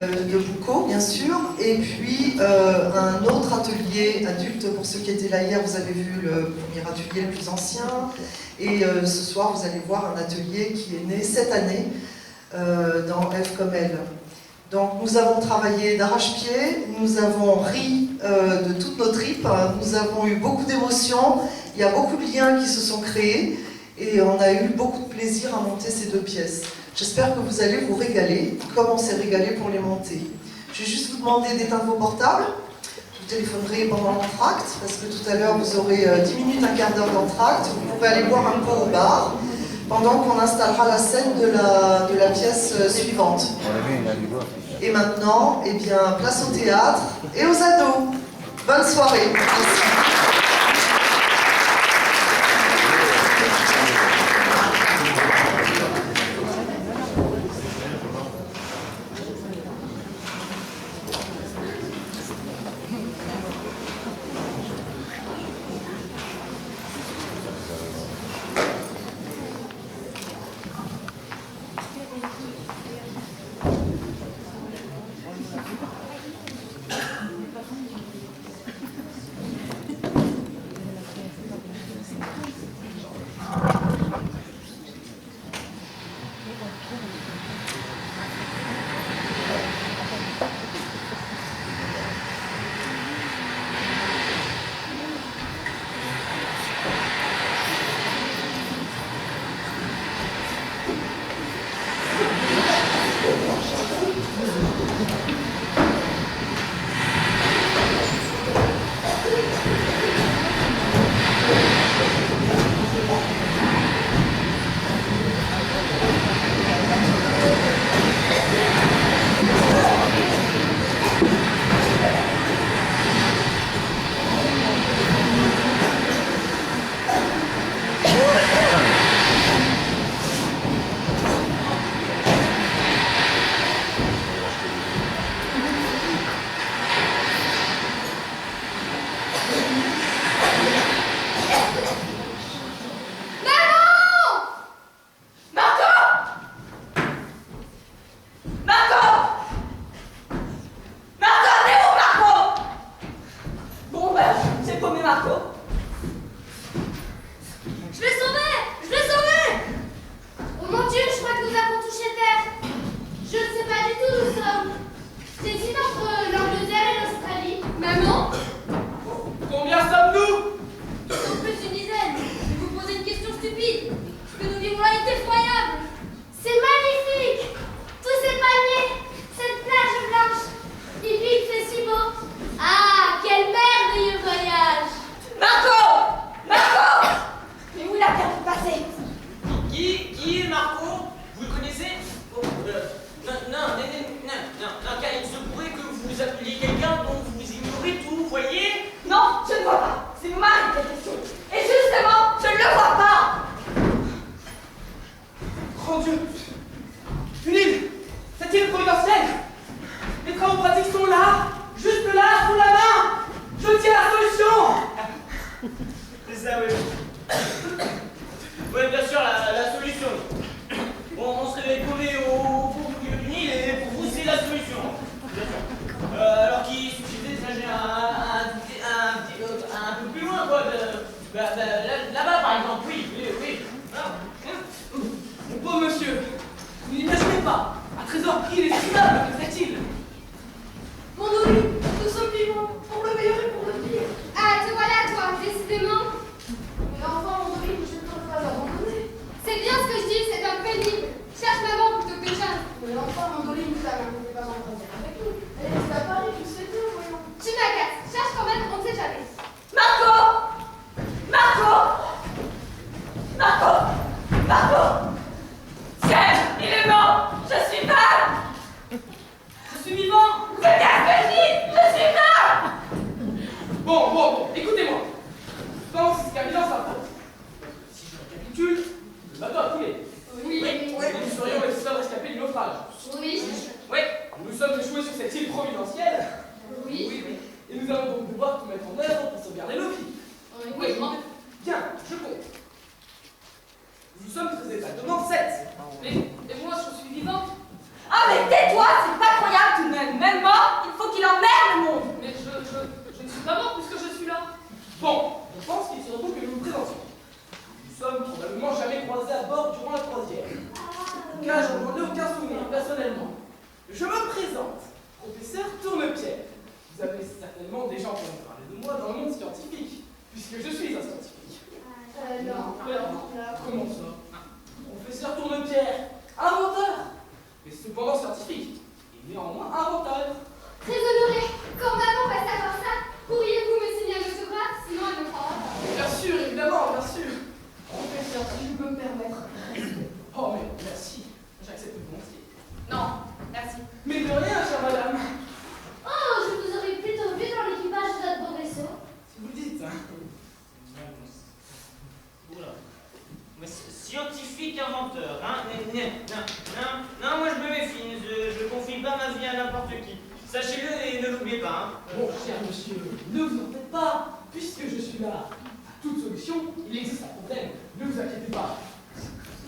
de Boucault, bien sûr, et puis un autre atelier adulte. Pour ceux qui étaient là hier, vous avez vu le premier atelier le plus ancien, et ce soir vous allez voir un atelier qui est né cette année dans F comme elle. Donc nous avons travaillé d'arrache-pied, nous avons ri de toutes nos tripes, nous avons eu beaucoup d'émotions, il y a beaucoup de liens qui se sont créés, et on a eu beaucoup de plaisir à monter ces deux pièces. J'espère que vous allez vous régaler, comme on s'est régalé pour les monter. Je vais juste vous demander d'éteindre vos portables. Vous téléphonerez pendant l'entracte, parce que tout à l'heure vous aurez 10 minutes, un quart d'heure d'entracte. Vous pouvez aller boire un peu au bar, pendant qu'on installera la scène de la pièce suivante. Et maintenant, eh bien, place au théâtre et aux ados. Bonne soirée. Merci. Mais moi, je suis vivante. Ah, mais tais-toi, c'est pas croyable tout de même. présente, professeur Tournepierre. Vous avez certainement déjà entendu parler de moi dans le monde scientifique, puisque je suis un scientifique. Non. Comment ça? Professeur Tournepierre, inventeur, mais cependant scientifique, et néanmoins inventeur. Très honoré. Quand maman va savoir ça, pourriez-vous me signer un autographe? Sinon, elle ne prendra pas. Bien sûr, évidemment, bien sûr. Professeur, si je peux me permettre. Oh, mais merci, j'accepte volontiers. Non, merci. Mais de rien, chère madame. Oh, je vous aurais plutôt vu dans l'équipage de notre beau vaisseau. Si vous dites. Oula. Mais scientifique inventeur, hein? Non, moi je me méfie, je confie pas ma vie à n'importe qui. Sachez-le et ne l'oubliez pas, hein. Bon, cher monsieur, ne vous en faites pas, puisque je suis là. À toute solution, il existe un problème. Ne vous inquiétez pas.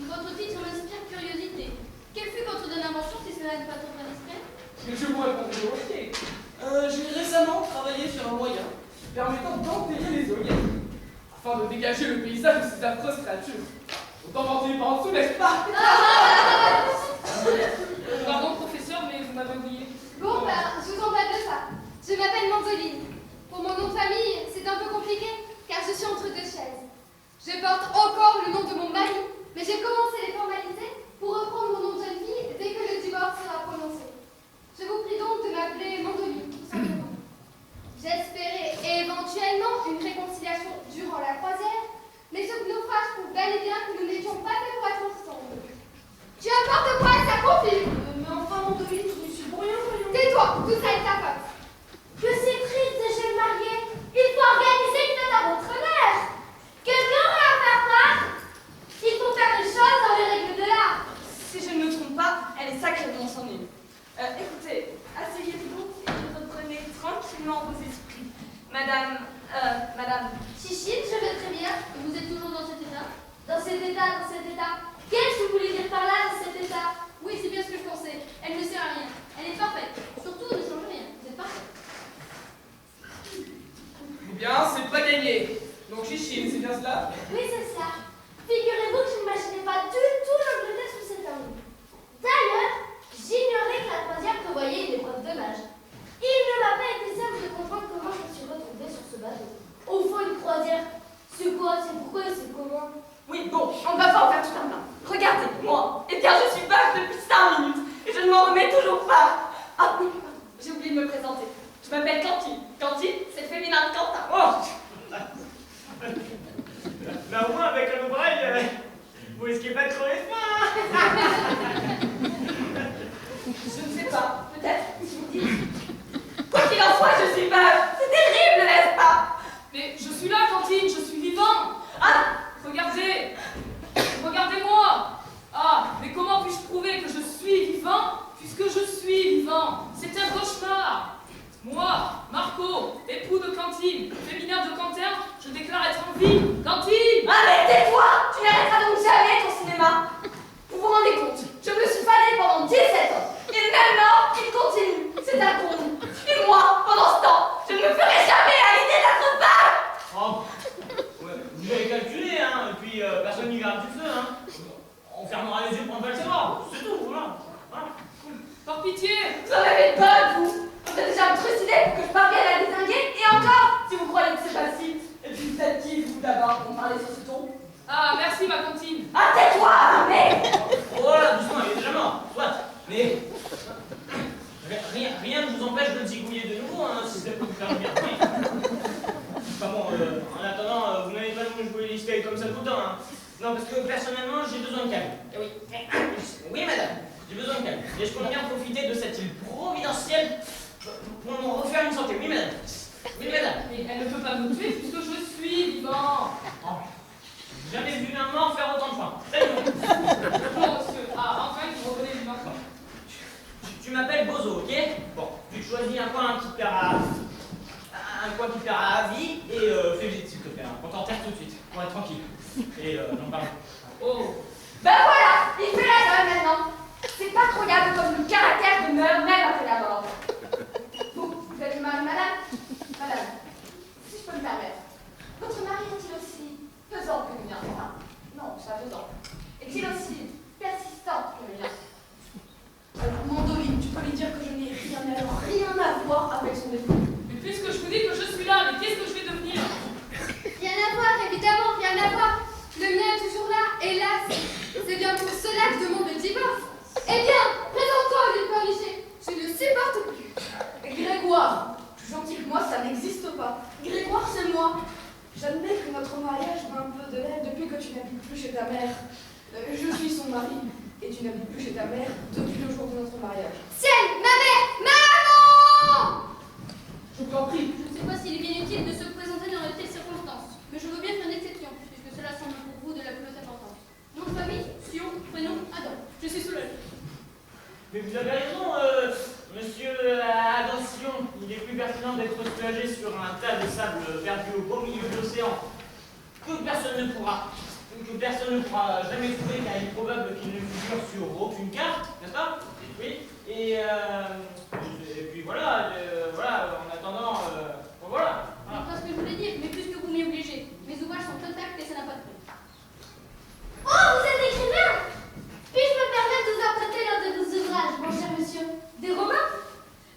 Votre titre m'inspire curiosité. Quelle fut votre dernière invention si cela n'est pas trop indiscret? Mais je vous répondrai volontiers. J'ai récemment travaillé sur un moyen permettant d'enterrer les éoliennes, afin de dégager le paysage de ces affreuses créatures. Autant vanter par en dessous, n'est-ce pas? Pardon, professeur, mais vous m'avez oublié. Bon, ben, je vous en parle de ça. Je m'appelle Mandoline. Pour mon nom de famille, c'est un peu compliqué, car je suis entre deux chaises. Je porte encore le nom de mon mari, mais j'ai commencé les formalités pour reprendre mon nom de jeune fille dès que le divorce sera prononcé. Je vous prie donc de m'appeler Mandoline, tout simplement. J'espérais éventuellement une réconciliation durant la croisière, mais ce naufrage prouve bel et bien que nous n'étions pas faits pour être ensemble. Tu importe quoi, ça confirme. Mais enfin, Mandoline, je ne suis pour rien, voyons. Tais-toi, tout ça est ta faute. Que c'est triste de jeunes mariés. Il faut organiser une fête à votre mère. Quelqu'un aura à faire part. Il faut faire les choses dans les règles de l'art. Si je ne me trompe pas, elle est sacrément sans nulle. Écoutez, asseyez-vous et reprenez tranquillement vos esprits. Madame. Chichine, je vais très bien. Et vous êtes toujours dans cet état? Dans cet état, dans cet état. Qu'est-ce que vous voulez dire par là, dans cet état? Oui, c'est bien ce que je pensais. Elle ne sert à rien. Elle est parfaite. Surtout, ne change rien. Vous êtes parfaite. Eh bien, c'est pas gagné. Donc, Chichine, c'est bien cela? Oui, c'est ça. Figurez-vous que je n'imaginais pas du tout l'Angleterre sous cette forme. D'ailleurs, j'ignorais que la croisière prévoyait une épreuve de nage. Il ne m'a pas été simple de comprendre comment je me suis retrouvée sur ce bateau. Au fond, une croisière, c'est quoi? C'est pourquoi? C'est comment? Oui, bon, on ne va pas en faire tout un plein. Regardez, moi, eh bien, je suis vache depuis 5 minutes et je ne m'en remets toujours pas. Ah oui, j'ai oublié de me présenter. Je m'appelle Cantine. Cantine, c'est le féminin de Quentin. Oh! Bah au moins avec un oreille, vous risquez pas de crever de faim, hein. Je ne sais pas, peut-être, si vous dites. Quoi qu'il en soit, je suis vache. C'est terrible, n'est-ce pas? Mais je suis là, Cantine, je suis vivant. Ah, Regardez, regardez-moi. Ah, mais comment puis-je prouver que je suis vivant puisque je suis vivant? C'est un cauchemar. Moi, Marco, époux de Cantine, féminin de Quentin, je déclare être en vie. Cantine! arrêtez-toi! Tu n'arrêteras donc jamais ton cinéma. Vous vous rendez compte? Je me suis fanée pendant 17 ans. Et maintenant, il continue. C'est un con. Et moi, pendant ce temps, je ne me ferai jamais à l'idée d'être femme. Oh, ouais, vous avez calculé, hein, et puis personne n'y garde du feu, hein. On fermera les yeux pour ne pas le savoir, c'est tout, voilà. Par pitié! Vous en avez pas, vous. Vous êtes déjà trucidé pour que je parvienne à la distinguer. Et encore, si vous croyez que c'est facile. Et puis vous êtes qui, vous, d'abord, pour me parler sur ce ton? Ah, merci, ma Cantine. Ah, tais-toi, mais... Oh là, doucement, il est déjà mort, soit. Mais rien ne vous empêche de le zigouiller de nouveau, hein, si ça peut vous faire bien. Oui. Enfin bon, en attendant, vous n'allez pas nous jouer les listés comme ça tout le temps, hein. Non, parce que personnellement, j'ai besoin de calme. Eh oui. Oui, madame, j'ai besoin de calme. Et je compte bien profiter de cette île providentielle pour me refaire une santé. Oui, madame. Oui, madame. Mais elle ne peut pas me tuer puisque je suis vivant. Oh, j'ai jamais vu un mort faire autant de faim. C'est bon. Bonjour, monsieur. Ah, enfin, tu reconnais l'humain. Tu m'appelles Bozo, ok? Bon, tu choisis un coin qui te plaira à vie et fais vite s'il te plaît. Hein. On t'enterre tout de suite pour être tranquille. Et j'en parle. Oh. Ben voilà, il fait la gueule maintenant. C'est pas croyable comme le caractère demeure même après la mort. Vous êtes mal, madame? Madame, si je peux me permettre, votre mari est-il aussi pesant que le mien? Enfin, non, pas pesant. Est-il aussi persistant que le mien? Mandoline, tu peux lui dire que je n'ai Grégoire. Plus gentil que moi, ça n'existe pas. Grégoire, c'est moi. J'admets que notre mariage m'a un peu de l'aide depuis que tu n'habites plus chez ta mère. Je suis son mari, et tu n'habites plus chez ta mère depuis le jour de notre mariage. Ciel, ma mère, maman! Je t'en prie. Je ne sais pas s'il est bien utile de se présenter dans de telles circonstances, mais je veux bien faire une exception, puisque cela semble pour vous de la plus importance. Nom de famille, Sion, prénom, Adam. Je suis Solange. Mais vous avez raison, monsieur Attention, il est plus pertinent d'être soulagé sur un tas de sable perdu au beau milieu de l'océan que personne ne pourra jamais trouver, car il est probable qu'il ne figure sur aucune carte, n'est-ce pas? Oui. Et puis voilà, en attendant, voilà. C'est pas ce que je voulais dire, mais plus que vous m'y obligez. Mes ouvrages sont intacts et ça n'a pas de prix. Oh, vous êtes écrivain! Puis-je me permettre de vous apprêter l'un de vos ouvrages, mon cher monsieur? Des romans?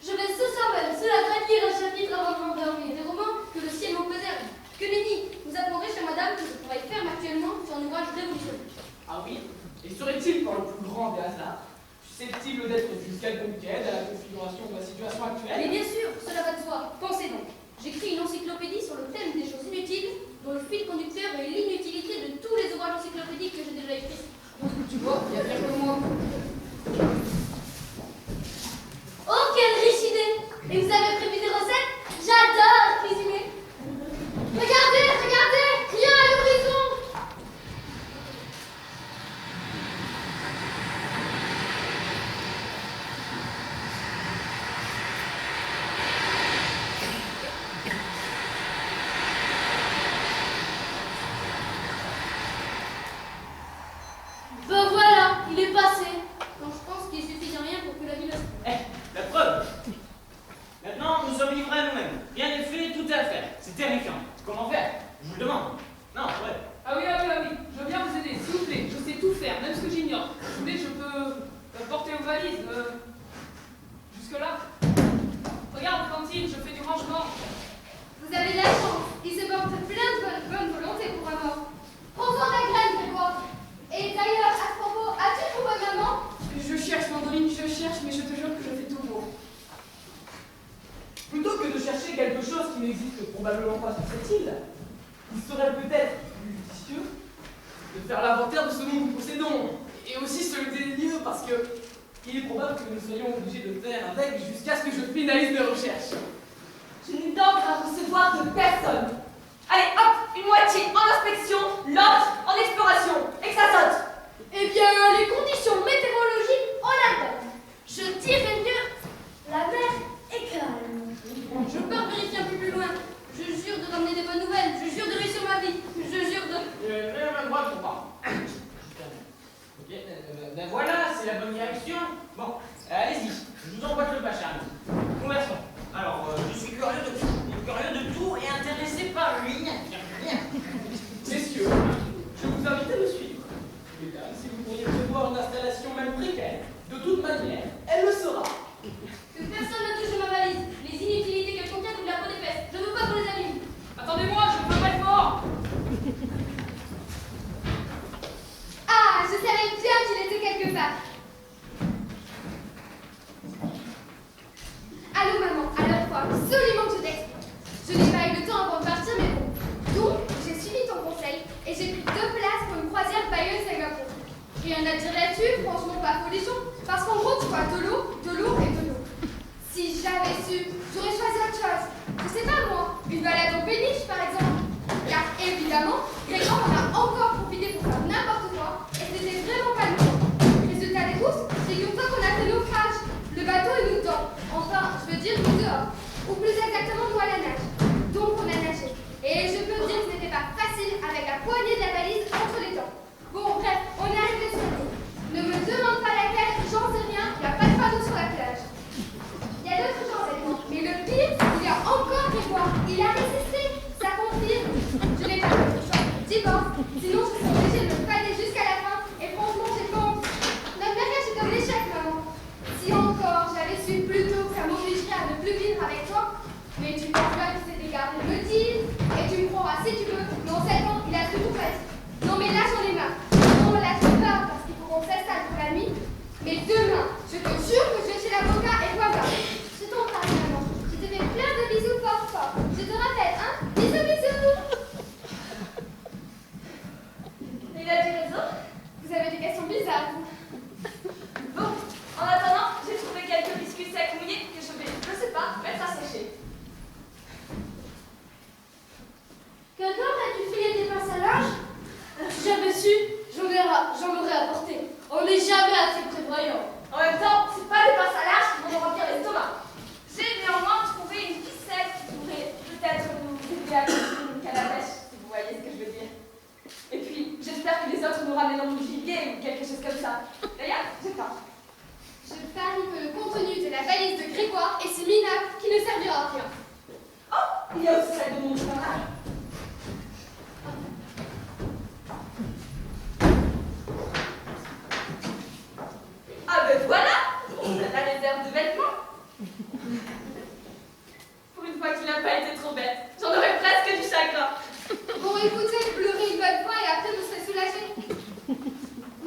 Je vais ce soir même, sous la droite, lire un chapitre avant de m'endormir. Des romans que le ciel m'en préserve. Que nenni, vous apprendrez chez madame que je travaille ferme actuellement sur un ouvrage révolutionnaire. Ah oui? Et serait-il, par le plus grand des hasards, susceptible d'être d'une quelconque aide à la configuration de la situation Mais actuelle? bien sûr, cela va de soi. Pensez donc. J'écris une encyclopédie sur le thème des choses inutiles, dont le fil conducteur est l'inutilité de tous les ouvrages encyclopédiques que j'ai déjà écrits. Tu vois, il y a bien que moi. Oh, quelle riche idée! Et vous avez prévu des recettes? J'adore cuisiner! Regardez, regardez! Rien à l'horizon! Ben voilà, il est passé. Donc je pense qu'il suffit de rien pour que la ville se... La preuve. Maintenant, nous sommes livrés à nous-mêmes. Rien n'est fait, tout est à faire. C'est terrifiant. Comment faire? Je vous le demande. Non, ouais. Ah oui, je veux bien vous aider, s'il vous plaît. Je sais tout faire, même ce que j'ignore. Si vous voulez, je peux porter aux valises. Jusque-là. Regarde, Fantine, je fais du rangement. Vous avez de la chance. Il se porte plein de bonne volonté pour un mort. Prends-en la graine, Grégoire. Et d'ailleurs, à ce propos, as-tu trouvé maman? Je cherche, Mandoline, je cherche, mais je te jure que je fais tout beau. Plutôt que de chercher quelque chose qui n'existe probablement pas sur cette île, il serait peut-être plus judicieux de faire l'inventaire de ce dont nous possédons, et aussi celui des lieux, parce que il est probable que nous soyons obligés de faire avec jusqu'à ce que je finalise mes recherches. Je n'ai donc à recevoir de personne. Allez, hop, une moitié en inspection, l'autre en exploration, et que ça saute. Eh bien, les conditions météorologiques en attendent. Je dirais mieux, la mer est calme. Je pars vérifier un peu plus loin. Je jure de ramener des bonnes nouvelles. Je jure de réussir ma vie. Je jure de... J'ai la main droite ou pas? Ok, ben voilà, c'est la bonne direction. Bon, allez-y, je vous emboîte le pas, Charles. Conversons. Alors, je suis curieux de tout et intéressé par lui. Bien. Messieurs, je vous invite à me suivre. Mesdames, si vous pourriez prévoir une installation même précaire, de toute manière, elle le sera. Que personne ne touche à ma valise. Les inutilités qu'elle contient comme la peau d'épaisse. Je ne veux pas qu'on les abîme. Attendez-moi, je ne peux pas être mort. Ah, je savais bien qu'il était quelque part. Allô maman, alors il faut absolument que je t'explique. Je n'ai pas eu le temps avant de partir, mais bon. Donc, j'ai suivi ton conseil et j'ai pris 2 places pour une croisière Bayonne-Singapour. Rien à dire là-dessus, franchement pas folichon, parce qu'en gros tu vois de l'eau et de l'eau. Si j'avais su, j'aurais choisi autre chose. Je sais pas moi, une balade en péniche par exemple. Car évidemment, Grégoire en a encore profité pour faire n'importe quoi et c'était vraiment pas le temps. Résultat des courses, figure-toi qu'on a fait naufrage. Le bateau est nous dedans. Enfin, je veux dire nous dehors. Ou plus exactement nous à la nage. Donc on a nagé. Et je peux te dire que ce n'était pas facile avec la poignée de la valise entre les dents. Bon, bref, on est arrivé sur l'île. Ne me demande pas laquelle, j'en sais rien, il n'y a pas de panneau sur la plage. Il y a d'autres gens avec moi, mais le pire, il y a encore Grégoire. Il a résisté, ça confirme. Je n'ai pas d'autre choix. Divorce, sinon je serais obligée de me fader jusqu'à la fin. Et franchement, j'ai pas envie. Notre mariage est comme l'échec, maman. Si encore j'avais su plus tôt que ça m'obligerait à ne plus vivre avec toi, ne servira à rien. Oh, il y a aussi celle de mon chemin. Ah ben voilà, la réserve de vêtements. Pour une fois qu'il n'a pas été trop bête, j'en aurais presque du chagrin. Bon, écoutez, pleurez une bonne fois et après vous serez soulagés.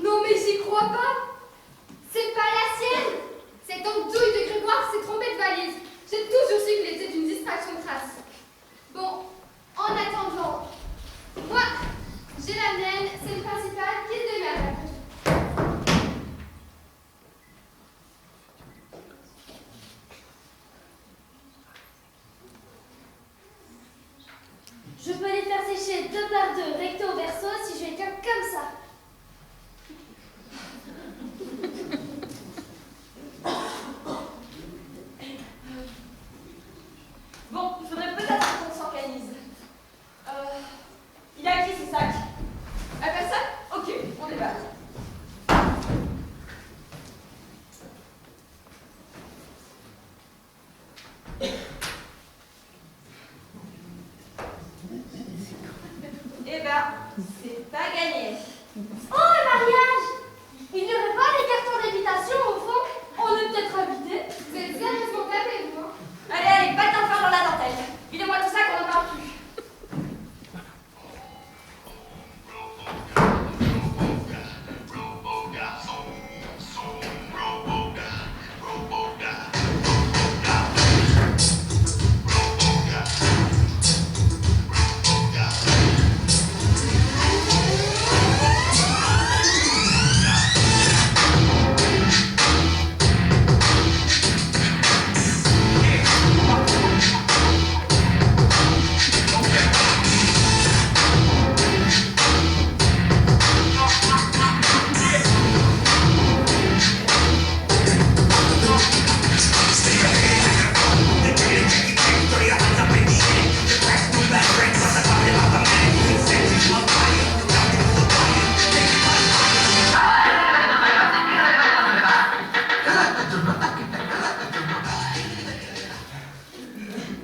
Non, mais j'y crois pas. C'est pas la sienne. Cette andouille de Grégoire s'est trompée de valise. J'ai toujours su qu'il était une distraction de trace. Bon, en attendant, moi, j'ai la mienne, c'est le principal qui se démerde. Je peux les faire sécher 2 par 2, recto verso, si je les tiens comme ça. Bon, il faudrait peut-être qu'on s'organise. Il y a qui ces sacs? À personne? Ok, on débat. Eh ben, c'est pas gagné. Oh, le mariage! Il n'y aurait pas des cartons d'invitation au fond? On est peut-être invités. Vous êtes bien responsable et vous, hein? Allez, allez, pas t'en faire dans la dentelle. Videz-moi tout ça qu'on n'en parle plus.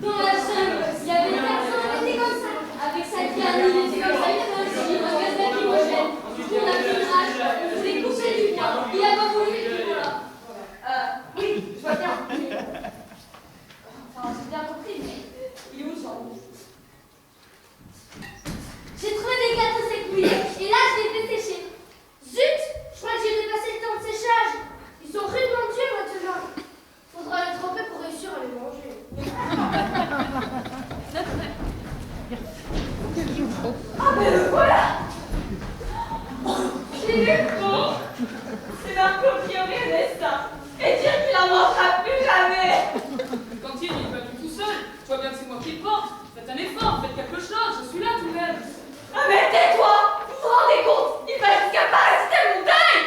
Dans la jungle, il y avait des garçons qui étaient comme ça. Avec sa canne, il était comme ça, il avait un gilet, un gaz lacrymogène. On a fait rage, on voulait coucher du bien. Il a pas voulu, et puis voilà. Oui, je vois bien. Enfin, j'ai bien compris, mais il est où son rouge? J'ai trouvé des gâteaux sécouillés, et là je les fais sécher. Zut, je crois que j'ai dépassé le temps de séchage. Ils sont rudement durs maintenant. Faudra les tremper pour réussir à les manger. Ah ben le voilà. J'ai vu bon. C'est Marco qui aurait aimé ça. Et dire qu'il en mangera plus jamais. Quand il n'est pas du tout seul, je vois bien que c'est moi qui le porte. Faites un effort, faites quelque chose, je suis là tout de même. Ah mais tais-toi. Vous vous rendez compte? Il va jusqu'à parasiter la montagne.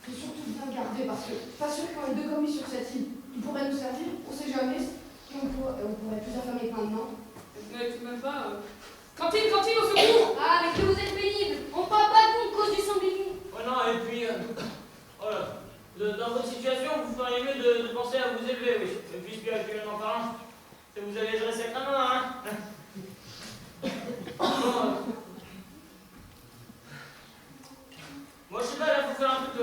Faut surtout bien garder parce que pas sûr qu'on ait 2 commis sur cette île. Ils pourraient nous servir, on sait jamais. Et on pourrait plus enfermer que maintenant. Mais tout de même pas. Cantine, cantine, au secours! Ah, mais que vous êtes pénible. On parle pas de vous à cause du sanglier. Oh non, et puis, voilà. Dans votre situation, vous feriez mieux de penser à vous élever, oui. Et puisque actuellement parlant, ça vous allégerait sacrément, hein. Bon, moi, je sais pas, là, faut faire un truc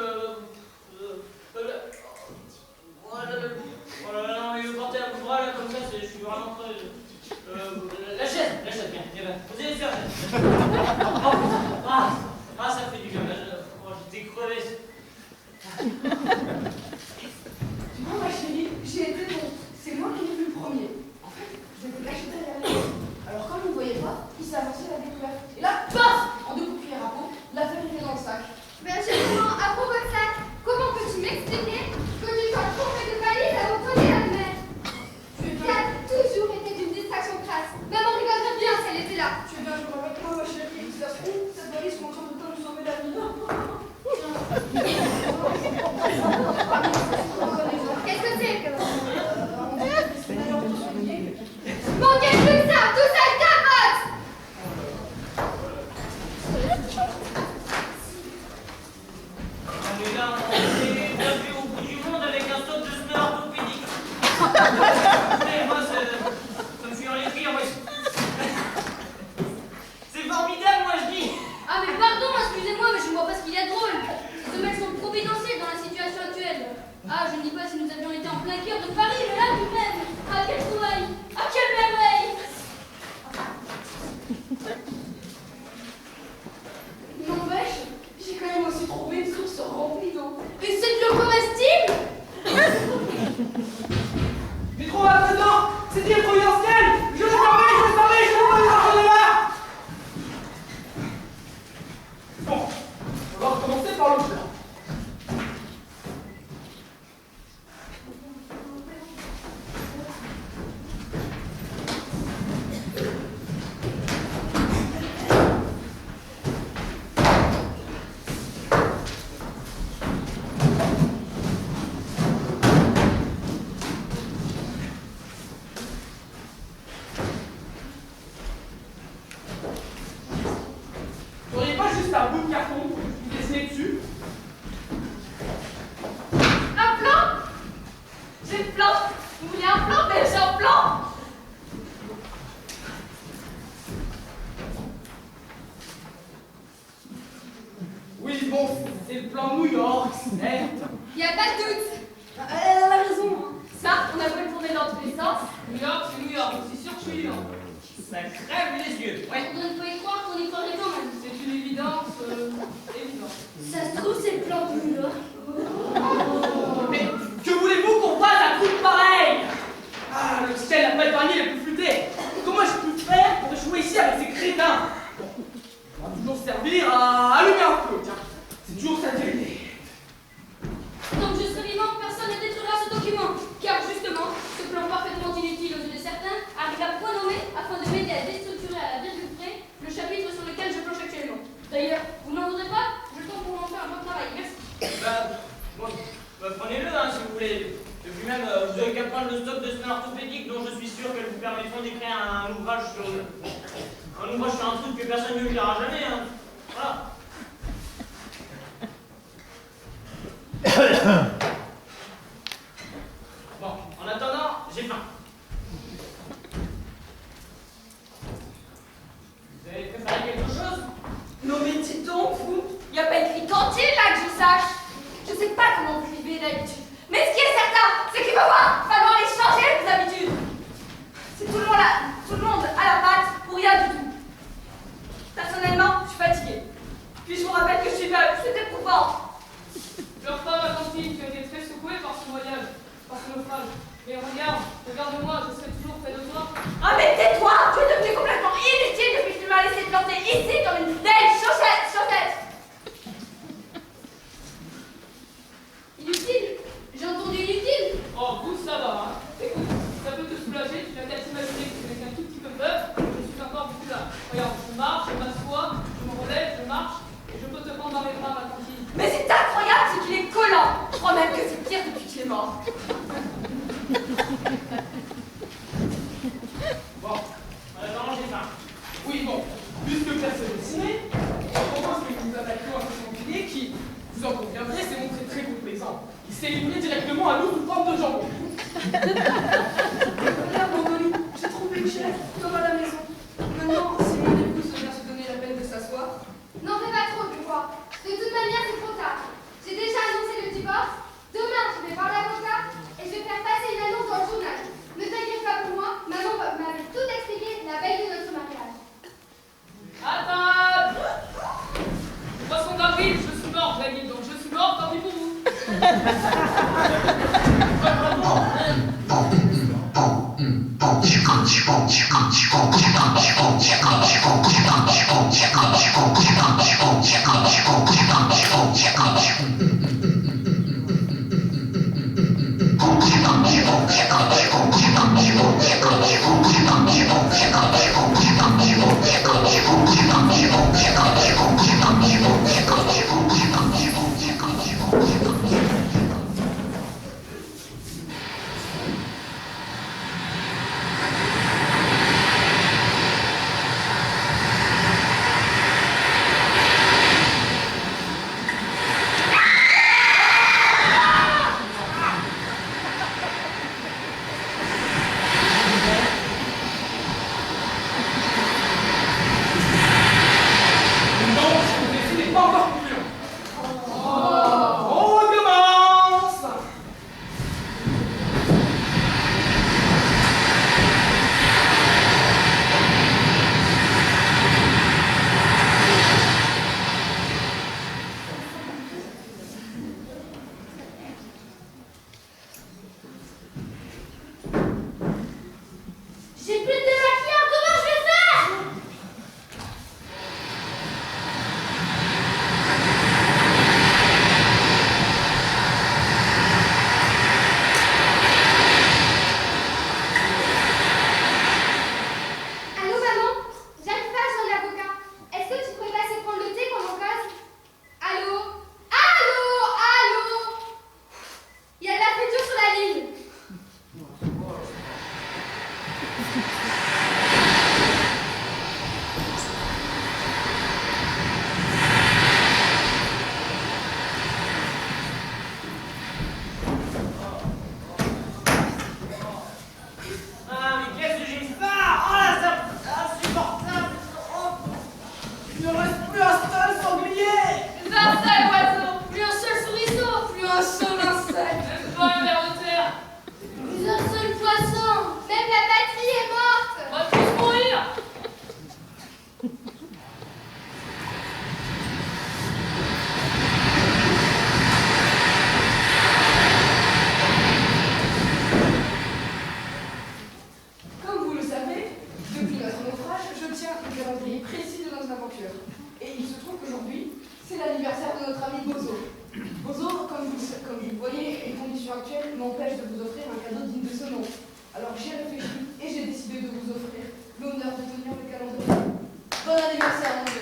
voilà, non, mais le porter à bout de bras, là, comme ça, je suis vraiment très... la chaise, bien. Eh ben, vous allez faire la chaise. Oh, putain. Ça fait du bien, là, j'étais crevé. Tu vois, ma chérie, j'ai été bon. C'est moi qui l'ai vu le premier. En fait, je m'étais caché derrière lui. Alors, comme il ne voyait pas, il s'est avancé à la découverte. Et là, paf, en 2 coups de cuillère à peau, l'affaire était dans le sac. Ben justement, à propos de ça, comment peux-tu m'expliquer que tu sois trompé de valise à retourner à la mer? Tu es Ça a toujours été d'une distraction crasse. Maman rigolerait bien si elle était là. bien joué avec moi, ma chérie. Ça se trouve, N'empêche, j'ai quand même aussi trouvé une source remplie d'eau. Et c'est de l'eau comestible? Mais trop maintenant, c'est bien trop ancienne. Je le savais, je ne veux pas de là. Bon, on va recommencer par l'autre là. Vous n'auriez pas juste un bout de carton pour vous dessiner dessus? Un plan? J'ai le plan. Vous voulez un plan? Mais j'ai un plan. Oui, bon, c'est le plan New York, certes. Y a pas de doute. Elle a raison. Hein. Ça, on a beau le tourner dans tous les sens. New York, c'est New York, c'est sûr que je suis vivant. Ça crève les yeux. Ouais. On ne peut y croire qu'on y croirait quand même. C'est une évidence évidente. Ça se trouve, c'est le plan de New York. Mais que voulez-vous qu'on fasse un truc pareil? Ah, le ciel n'a pas épargné les plus futés. Comment je peux faire pour échouer ici avec ces crétins? Bon, on va toujours servir à allumer un feu, tiens. C'est toujours ça de l'idée. Tant que je serai vivant, personne ne détruira ce document. Car justement, ce plan parfaitement inutile aux yeux de certains arrive à point nommé afin de m'aider à déstructurer à la virgule près le chapitre sur lequel je planche actuellement. D'ailleurs, vous n'en voudrez pas? Je tente pour en faire un bon travail. Merci. Prenez-le hein, si vous voulez. Et puis même, vous avez qu'à prendre le stock de semaines orthopédiques dont je suis sûr qu'elles vous permettront d'écrire un ouvrage sur un truc que personne ne lira jamais. Hein. Voilà. Bon, en attendant, j'ai faim. Vous avez préparé quelque chose? Non mais dites donc, vous, il n'y a pas écrit cantine là que je sache. Je sais pas comment vous vivez d'habitude. Mais ce qui est certain, c'est qu'il va falloir les changer vos habitudes. C'est tout le monde à la patte pour rien du tout. Personnellement, je suis fatiguée. Puis je vous rappelle que je suis veuve, c'est éprouvant. Leur femme a senti que tu as été très secouée par ce voyage, par ce naufrage. Mais regarde-moi, je serai toujours près de toi. Ah mais tais-toi, tu es devenu complètement inutile depuis que tu m'as laissé planter ici comme une belle chaussette. Inutile? J'ai entendu inutile. Oh, vous, ça va, hein. Écoute, ça peut te soulager, tu n'as qu'à t'imaginer que tu n'es qu'un tout petit peu bœuf, je suis encore beaucoup là. Regarde, je marche, je m'assois, je me relève, je marche, et je peux te prendre dans mes bras, ma cantine. Mais c'est incroyable, c'est qu'il est collant. Je crois même que c'est pire depuis qu'il est mort. Bon, en attendant, j'ai faim. Oui, bon, puisque personne n'est ciné, je propose que nous attaquions un sanglier qui, vous en conviendrez, s'est montré très complaisant. Il s'est livré directement à nous sous forme de jambon. Regarde, Mandoline, j'ai trouvé une chaise, comme à la maison. Maintenant, si mon épouse vient se donner la peine de s'asseoir. N'en fais pas trop, je crois. De toute manière, c'est trop tard. J'ai déjà annoncé le divorce. Demain, je vais voir l'avocat et je vais faire passer une annonce dans le journal. Ne t'inquiète pas pour moi, maman m'avait tout expliqué la veille de notre mariage. À table! Poisson d'avril, je suis mort, Gladys, donc je suis mort, tant pis pour vous. et précis de nos aventures. Et il se trouve qu'aujourd'hui, c'est l'anniversaire de notre ami Bozo. Bozo, comme vous le voyez, les conditions actuelles m'empêchent de vous offrir un cadeau digne de ce nom. Alors j'ai réfléchi et j'ai décidé de vous offrir l'honneur de tenir le calendrier. Bon anniversaire, mon Dieu.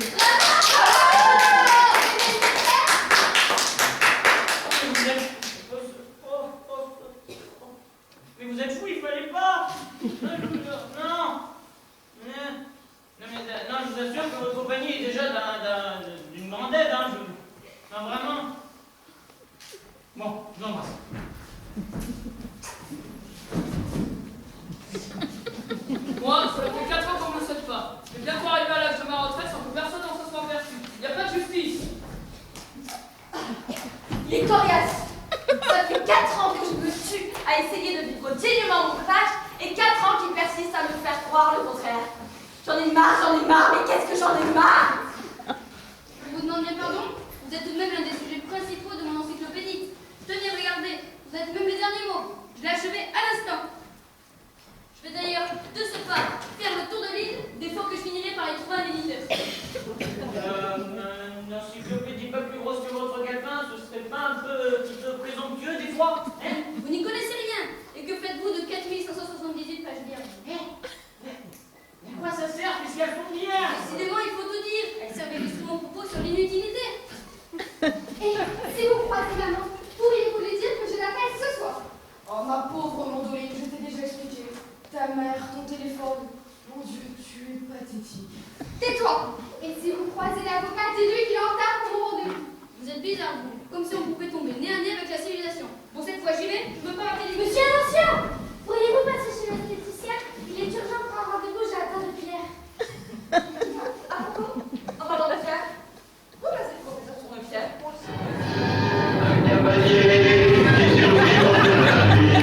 Mais vous êtes fou, il fallait pas. Non. Non, je vous assure que votre compagnie est déjà d'une grande aide. Hein. Non, vraiment. Bon, je vous embrasse. Moi, ça fait 4 ans qu'on ne me souhaite pas. Je vais bientôt arriver à l'âge de ma retraite sans que personne n'en se soit aperçu. Il n'y a pas de justice. Il est coriace. Ça fait 4 ans que je me tue à essayer de vivre dignement mon stage et 4 ans qu'il persiste à me faire croire le contraire. J'en ai marre, mais qu'est-ce que j'en ai marre! Je vous demande bien pardon, vous êtes tout de même l'un des sujets principaux de mon encyclopédie. Tenez, regardez, vous êtes même les derniers mots. Je l'ai achevé à l'instant. Je vais d'ailleurs, de ce pas, faire le tour de l'île, des fois que je finirai par y trouver un éditeur. Une encyclopédie pas plus grosse que votre calepin, ce serait pas un peu présomptueux des fois, hein? Vous n'y connaissez rien. Et que faites-vous de 4578 pages vierges? À quoi ça sert puisqu'elles font bien? Décidément, il faut tout dire. Elles servent à illustrer mon propos sur l'inutilité. Et si vous croisez maman, pourriez-vous lui dire que je l'appelle ce soir? Oh, ma pauvre Mandoline, je t'ai déjà expliqué. Ta mère, ton téléphone. Mon Dieu, tu es pathétique. Tais-toi! Et si vous croisez l'avocat, dites-lui qu'il est en retard pour mon rendez-vous. Vous êtes bizarre, vous. Comme si on pouvait tomber nez à nez avec la civilisation. Bon, cette fois, j'y vais. Je veux pas rater les... Monsieur Lancien, pourriez-vous passer chez l'esthéticien? Il est urgent pour un rendez-vous, j'ai atteint depuis hier. Ah bon? En parlant de fier, vous passez le professeur sur le fier. Un cavalier qui survit dans la vie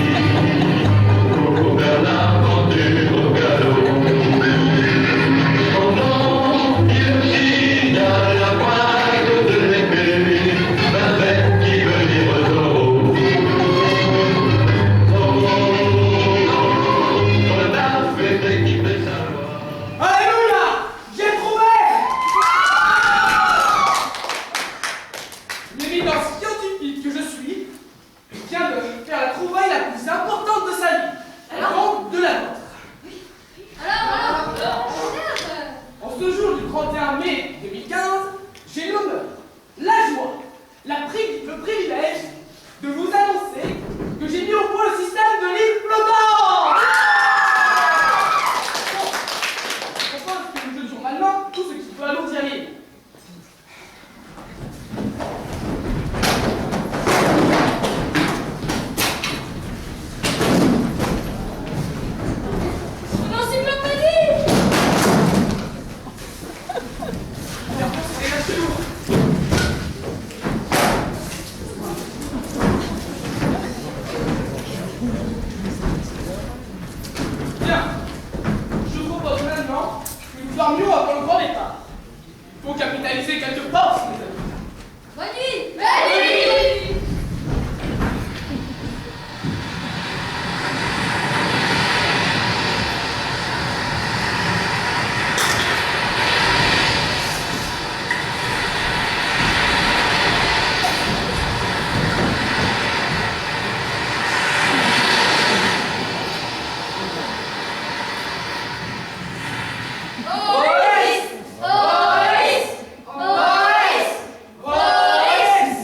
pour faire l'aventure au galop. Son nom, il signale la pointe de l'épée, la bête qui veut dire taureau. Soldat fait équiper sa voix. Alléluia! J'ai trouvé! L'évidence scientifique que je suis vient de faire la trouvaille la plus importante de sa vie. Donc de la nôtre. Alors, En ce jour du 31 mai 2015, j'ai l'honneur, la joie, le privilège de vous annoncer que j'ai mis au point le système de l'île flottante. Je propose que nous jetions maintenant tout ce qui peut alourdir l'île. mon encyclopédie! Bien, c'est déjà chez nous. Bien, je vous propose maintenant que nous dormions avant le grand départ. Il faut capitaliser quelque part, mes amis. Bonne nuit! Bonne nuit! Boris! Boris! Boris! Boris!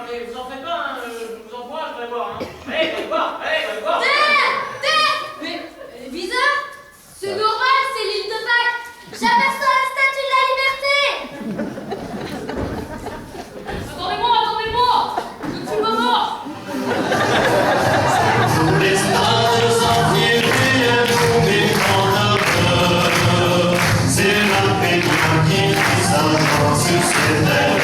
mais vous en faites pas, hein, je vous encourage, vous allez voir, hein. Allez, vous allez voir, allez, vous allez voir. Mais, bizarre, ce normal, c'est l'île de Pâques. J'aperçois la statue de la liberté. Attendez-moi, je tue ma mort. Tous les stades sentiers nous mettant la peur. C'est la paix qui s'avance sur ces terres.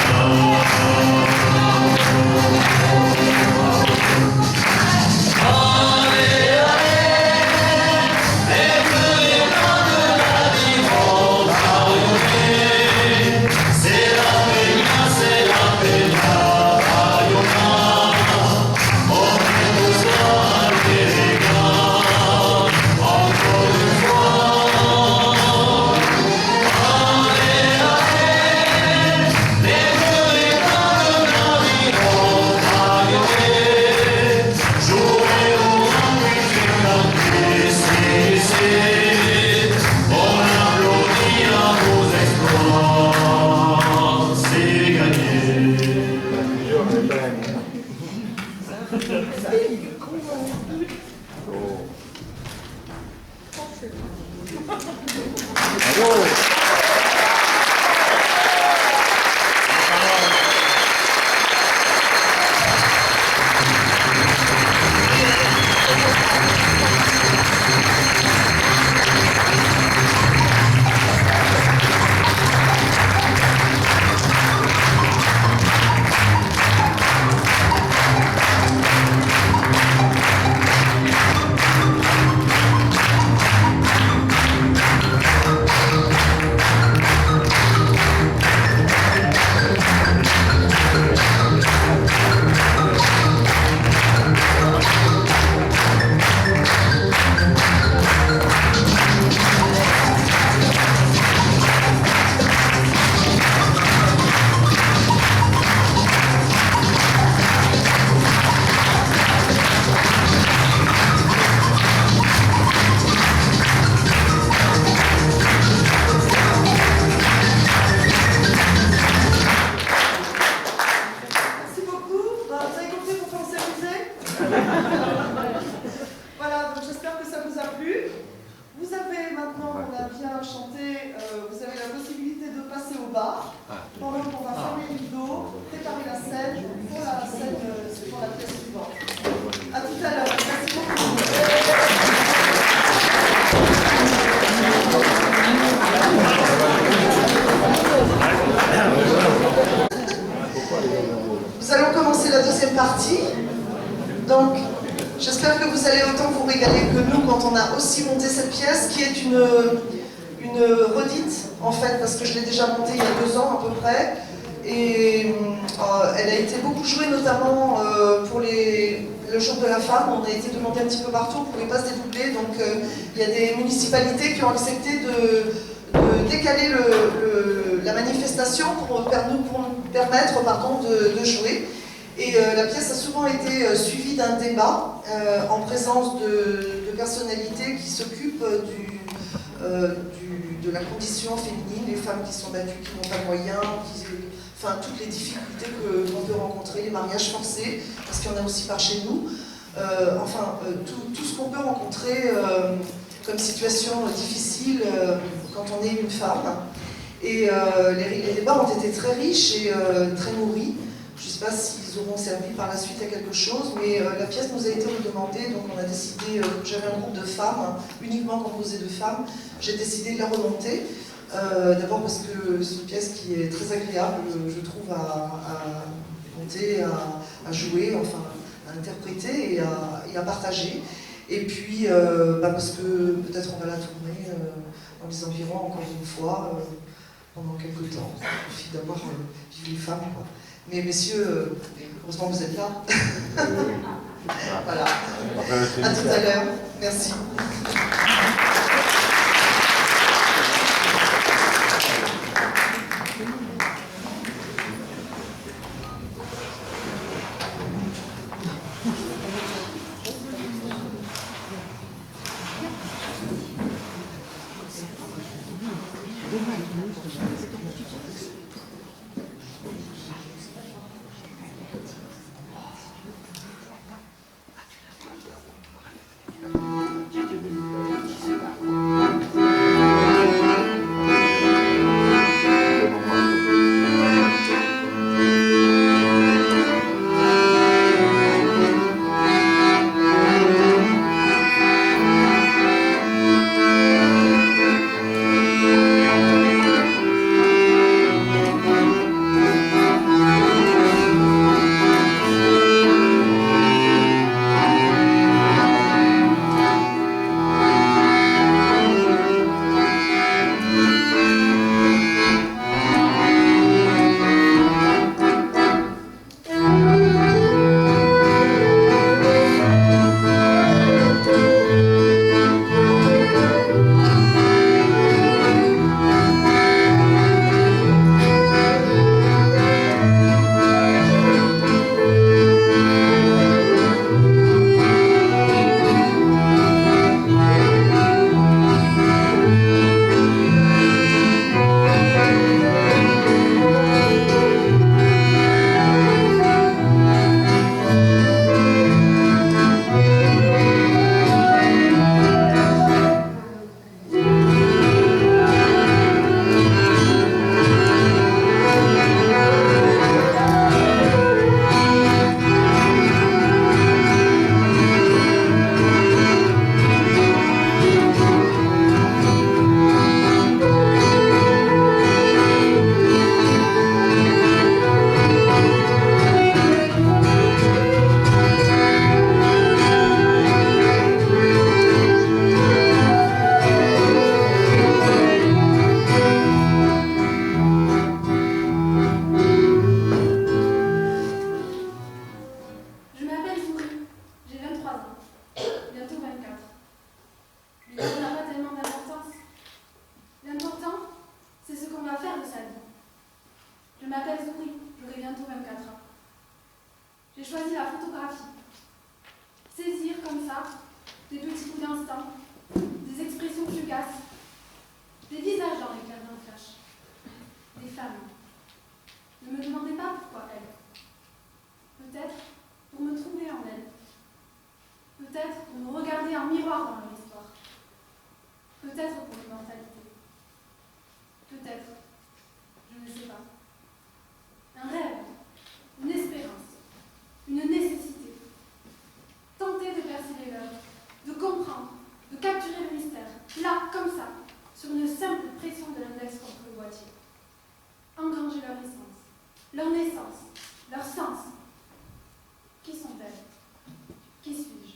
Nous allons commencer la deuxième partie. Donc, j'espère que vous allez autant vous régaler que nous quand on a aussi monté cette pièce, qui est une redite, en fait, parce que je l'ai déjà montée il y a 2 ans à peu près. Et elle a été beaucoup jouée, notamment pour le jour de la femme. On a été demandé un petit peu partout, on ne pouvait pas se dédoubler. Donc, il y a des municipalités qui ont accepté de décaler la manifestation pour nous permettre de jouer. Et la pièce a souvent été suivie d'un débat en présence de personnalités qui s'occupent de la condition féminine, les femmes qui sont battues, qui n'ont pas de moyens, enfin toutes les difficultés qu'on peut rencontrer, les mariages forcés, parce qu'il y en a aussi par chez nous. Tout ce qu'on peut rencontrer comme situation difficile quand on est une femme. Et les débats ont été très riches et très nourris. Je ne sais pas s'ils auront servi par la suite à quelque chose, mais la pièce nous a été redemandée, donc on a décidé, j'avais un groupe de femmes, uniquement composé de femmes, j'ai décidé de la remonter. D'abord parce que c'est une pièce qui est très agréable, je trouve, à monter, à jouer, enfin à interpréter et à partager. Et puis parce que peut-être on va la tourner dans les environs encore une fois, pendant quelques temps. Il suffit d'avoir vive les femmes, quoi. Mais messieurs, heureusement que vous êtes là. Voilà. À tout à l'heure. Merci. j'ai choisi la photographie. Saisir comme ça des petits coups d'instinct, des expressions fugaces, des visages dans l'éclair d'un flash, des femmes. Ne me demandez pas pourquoi elles. Peut-être pour me trouver en elles. Peut-être pour me regarder en miroir dans leur histoire. Peut-être pour l'immortalité. Peut-être, je ne sais pas. Un rêve, une espérance, une nécessité. Tenter de percer les leurs, de comprendre, de capturer le mystère, là, comme ça, sur une simple pression de l'index contre le boîtier. Engranger leur essence, leur naissance, leur sens. Qui sont-elles? Qui suis-je?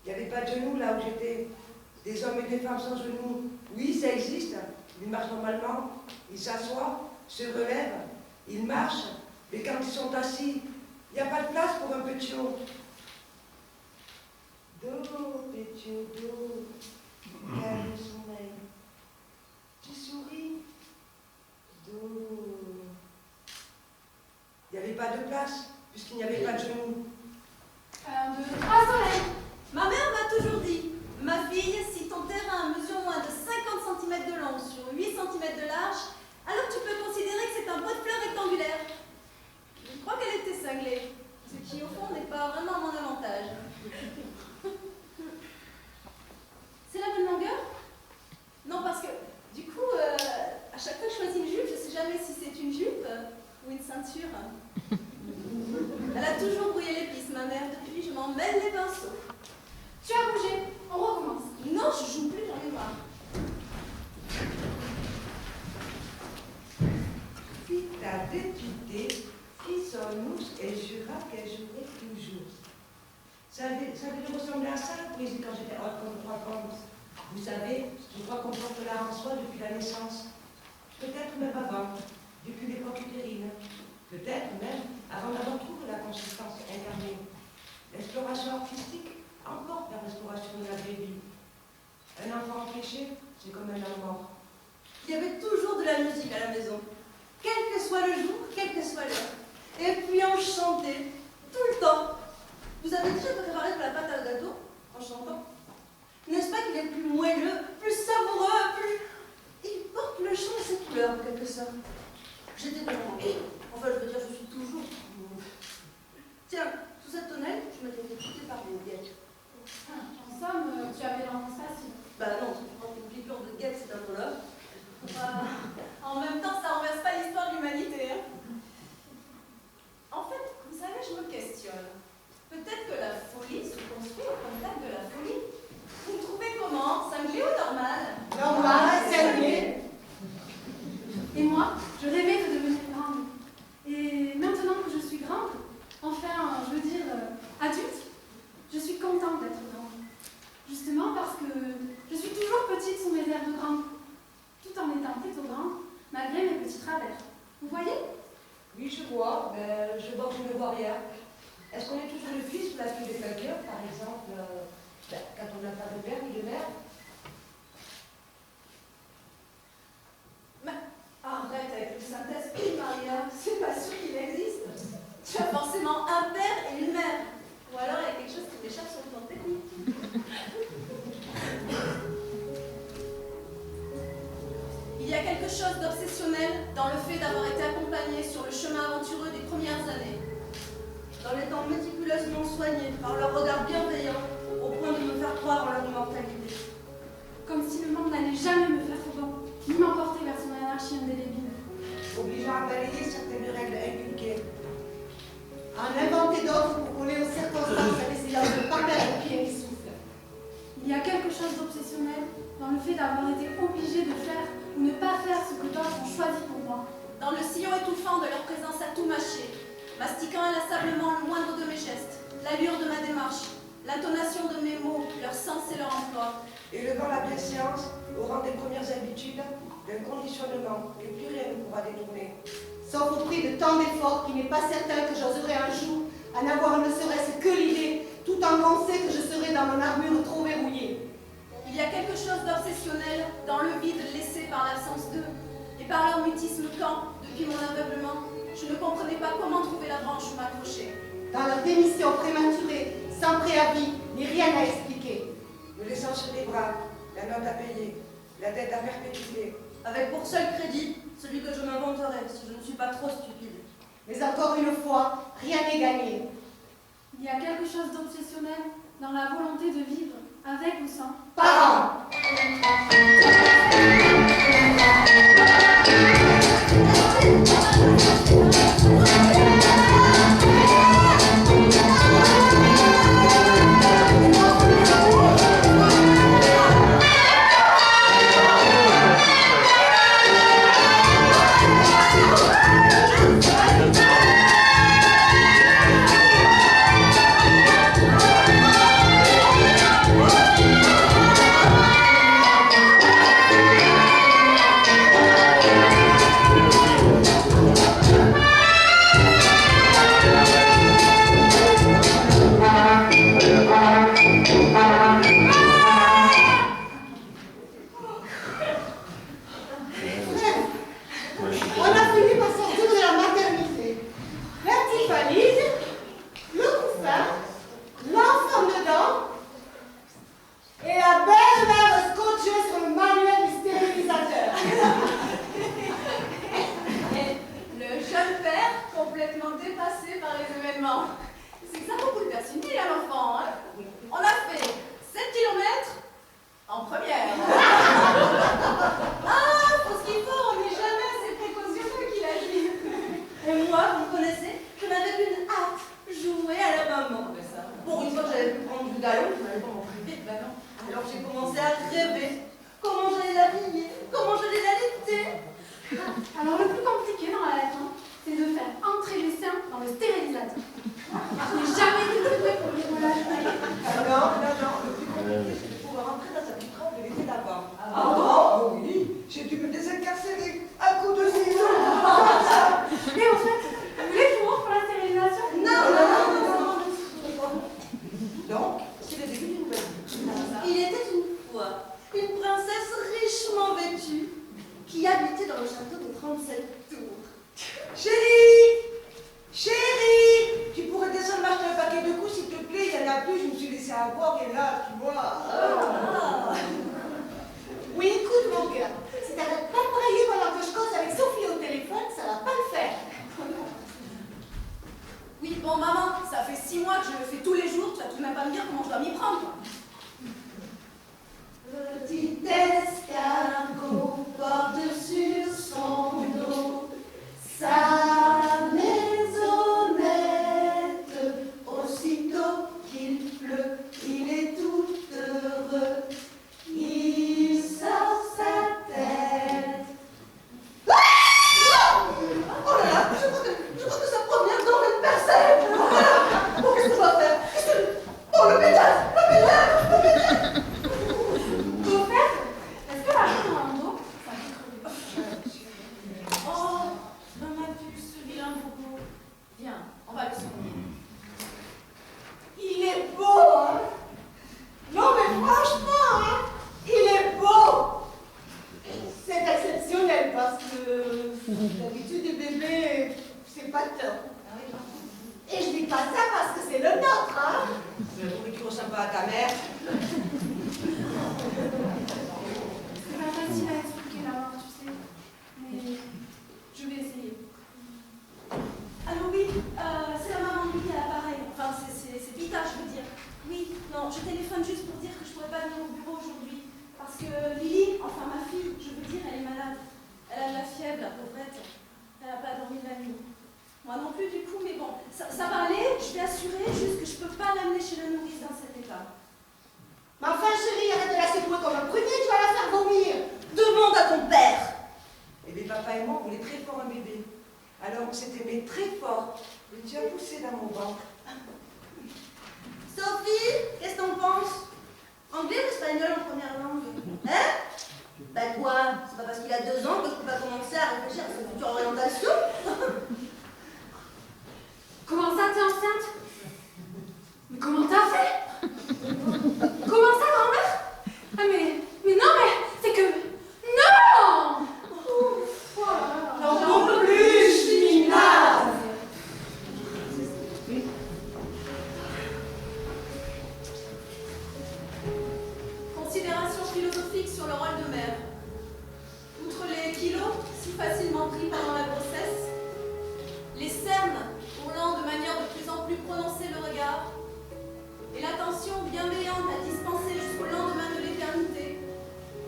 Il n'y avait pas de genoux là où j'étais. Des hommes et des femmes sans genoux. Oui, ça existe. Ils marchent normalement. Ils s'assoient, se relèvent, ils marchent. Mais quand ils sont assis, il n'y a pas de place pour un petit haut. Do, petit do, regarde le sommeil. Tu souris. Do. Il n'y avait pas de place, puisqu'il n'y avait pas de genoux. 1, 2, 3, soleil. Ma mère m'a toujours dit, ma fille, si ton terrain mesure moins de 50 cm de long sur 8 cm de large, alors tu peux considérer que c'est un pot de fleurs rectangulaire. Je crois qu'elle était cinglée, ce qui au fond n'est pas vraiment mon avantage. dû ressembler à ça, la poésie, quand j'étais haute comme 3 pommes. Vous savez, je crois qu'on porte l'art en soi depuis la naissance. Peut-être même avant, depuis l'époque utérine. Peut-être même avant d'avoir trouvé la consistance incarnée. L'exploration artistique, encore vers l'exploration de la vraie vie. Un enfant empêché, c'est comme un homme mort. Il y avait toujours de la musique à la maison, quel que soit le jour, quelle que soit l'heure. Et puis on chantait, tout le temps. Vous avez déjà préparé de la pâte à gâteau en chantant? N'est-ce pas qu'il est plus moelleux, plus savoureux, plus... Il porte le chant et ses couleurs, en quelque sorte. J'étais vraiment... Enfin, je veux dire, je suis toujours... Tiens, sous cette tonnelle, je m'étais fait quitter par une guette. En somme, tu avais l'enfance facile. Bah non, si tu prends une piqûre de guette, c'est un peu là. En même temps, ça renverse pas l'histoire de l'humanité. Hein. En fait, vous savez, je me questionne. Peut-être que la folie se construit au contact de la folie. Vous me trouvez comment? Cinglé ou normal? Normal, cinglé. Et moi, je rêvais de devenir grande. Et maintenant que je suis grande, enfin, je veux dire, adulte, je suis contente d'être grande. Justement parce que je suis toujours petite sous mes airs de grande, tout en étant plutôt grande, malgré mes petits travers. Vous voyez? Oui, je vois, mais je vois que vous ne voyez rien. Est-ce qu'on est toujours le fils ou la fille de quelqu'un, par exemple, quand on n'a pas de père ni de mère? Mais arrête avec le Saint-Esprit, Maria, c'est pas sûr qu'il existe. Tu as forcément un père et une mère. Ou alors il y a quelque chose qui m'échappe sur le plan technique. Il y a quelque chose d'obsessionnel dans le fait d'avoir été accompagné sur le chemin aventureux des premières années. Dans les temps méticuleusement soignés par leur regard bienveillant, au point de me faire croire en leur immortalité. Comme si le monde n'allait jamais me faire faux, ni m'emporter vers son anarchie indélébile. Obligeant à balayer certaines règles inculquées. En inventer d'autres pour coller aux circonstances et essayer de pas perdre le pied qui souffle. Il y a quelque chose d'obsessionnel dans le fait d'avoir été obligé de faire ou ne pas faire ce que d'autres ont choisi pour moi. Dans le sillon étouffant de leur présence à tout mâcher, mastiquant inlassablement le moindre de mes gestes, l'allure de ma démarche, l'intonation de mes mots, leur sens et leur emploi. Élevant la bienséance au rang des premières habitudes d'un conditionnement que plus rien ne pourra détourner. Sauf au prix de tant d'efforts qu'il n'est pas certain que j'oserai un jour en avoir ne serait-ce que l'idée, tout en pensant que je serai dans mon armure trop verrouillée. Il y a quelque chose d'obsessionnel dans le vide laissé par l'absence d'eux et par leur mutisme quand, depuis mon aveuglement, je ne comprenais pas comment trouver la branche où m'accrocher. Dans leur démission prématurée, sans préavis, ni rien à expliquer. Me laissant sur les bras, la note à payer, la dette à perpétuer. Avec pour seul crédit, celui que je m'inventerai si je ne suis pas trop stupide. Mais encore une fois, rien n'est gagné. Il y a quelque chose d'obsessionnel dans la volonté de vivre, avec ou sans. Parents! Alors le plus compliqué dans la lettre, c'est de faire entrer les seins dans le stérilisateur. Je n'ai jamais été douée pour lire la journée. Non, le plus compliqué, c'est de pouvoir rentrer dans sa petite robe de l'été d'avant. Ah bon? Oui, j'ai dû me désincarcérer à coup de ciseaux. Mais en fait, vous voulez que je vous montre pour la stérilisation? Non. Donc, c'est le début d'une nouvelle vie. Il était une fois une princesse richement vêtue qui habitait dans le château de 37 tours. Chérie, tu pourrais descendre m'acheter un paquet de coups, s'il te plaît, il y en a plus, je me suis laissée avoir et là, tu vois. Oui, écoute mon cœur, si t'arrêtes pas de brailler pendant que je cause avec Sophie au téléphone, ça va pas le faire. Oui, bon maman, ça fait 6 mois que je le fais tous les jours, tu vas tout de même pas me dire comment je dois m'y prendre. Petit escargot porte sur son dos sa maisonnette. Aussitôt qu'il pleut, il est tout heureux. Il sort sa tête. Oh là là, je crois que ça provient dans une personne. Voilà. Bon, qu'est-ce qu'on va faire? Oh, le pétale. Au fait, est-ce que la femme dans un dos, ça fait crever? Oh, ma puce, ce vilain bobo. Viens, on va le soigner. Il est beau, hein? Non mais franchement, hein? Il est beau! C'est exceptionnel parce que d'habitude des bébés, c'est pas top. Et je dis pas ça parce que c'est le nôtre, hein? Je trouve que tu ressembles pas à ta mère. C'est pas facile à expliquer la mort, tu sais. Mais je vais essayer. Allô, oui, c'est la maman de Lily à l'appareil. Enfin, c'est Vita, je veux dire. Oui, non, je téléphone juste pour dire que je pourrais pas venir au bureau aujourd'hui. Parce que Lily, enfin ma fille, je veux dire, elle est malade. Elle a de la fièvre, la pauvrette. Elle n'a pas dormi la nuit. Moi non plus, du coup, mais bon, ça va aller. Je vais assurer juste que je peux pas l'amener chez la nourrice dans cet état. Mais enfin chérie, arrête de la secouer comme un prunier, tu vas la faire vomir. Demande à ton père. Eh bien, papa et moi, on voulait très fort un bébé. Alors, on s'est aimé très fort. Et tu as poussé dans mon ventre. Sophie, qu'est-ce que t'en penses? Anglais ou espagnol en première langue? Hein? Bah quoi? C'est pas parce qu'il a 2 ans que je peux pas commencer à réfléchir à sa future orientation? Comment ça, t'es enceinte? Mais comment t'as fait? Comment ça, grand-mère? Ah mais non, mais c'est que... Non! J'en peux plus, je suis naze. Considération philosophique sur le rôle de mère. Outre les kilos, si facilement pris pendant la grossesse, les cernes roulant de manière de plus en plus prononcée le regard, et l'attention bienveillante à dispenser jusqu'au lendemain de l'éternité,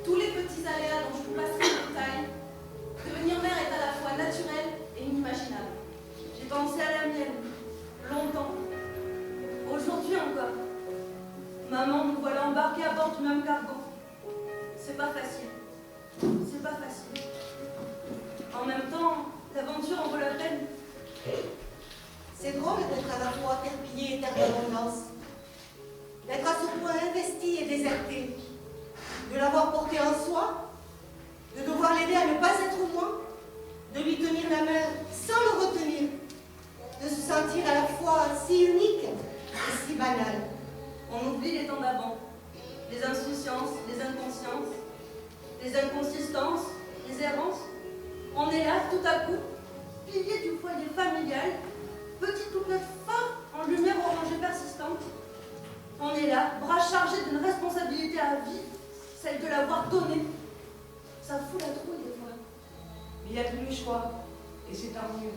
tous les petits aléas dont je vous passerai le détail, devenir mère est à la fois naturel et inimaginable. J'ai pensé à la mienne, longtemps, aujourd'hui encore. Maman, nous voilà embarqués à bord du même cargo. C'est pas facile. C'est pas facile. En même temps, l'aventure en vaut la peine. C'est drôle d'être à la fois terre-pillé et terre d'abondance. D'être à ce point investi et déserté. De l'avoir porté en soi. De devoir l'aider à ne pas être loin. De lui tenir la main sans le retenir. De se sentir à la fois si unique et si banal. On oublie les temps d'avant. Les insouciances, les inconsciences, les inconsistances, les errances. On est là, tout à coup, pilier du foyer familial, petit couplet fort en lumière orangée persistante. On est là, bras chargés d'une responsabilité à vie, celle de l'avoir donnée. Ça fout la trouille des fois. Mais il n'y a plus le choix. Et c'est tant mieux.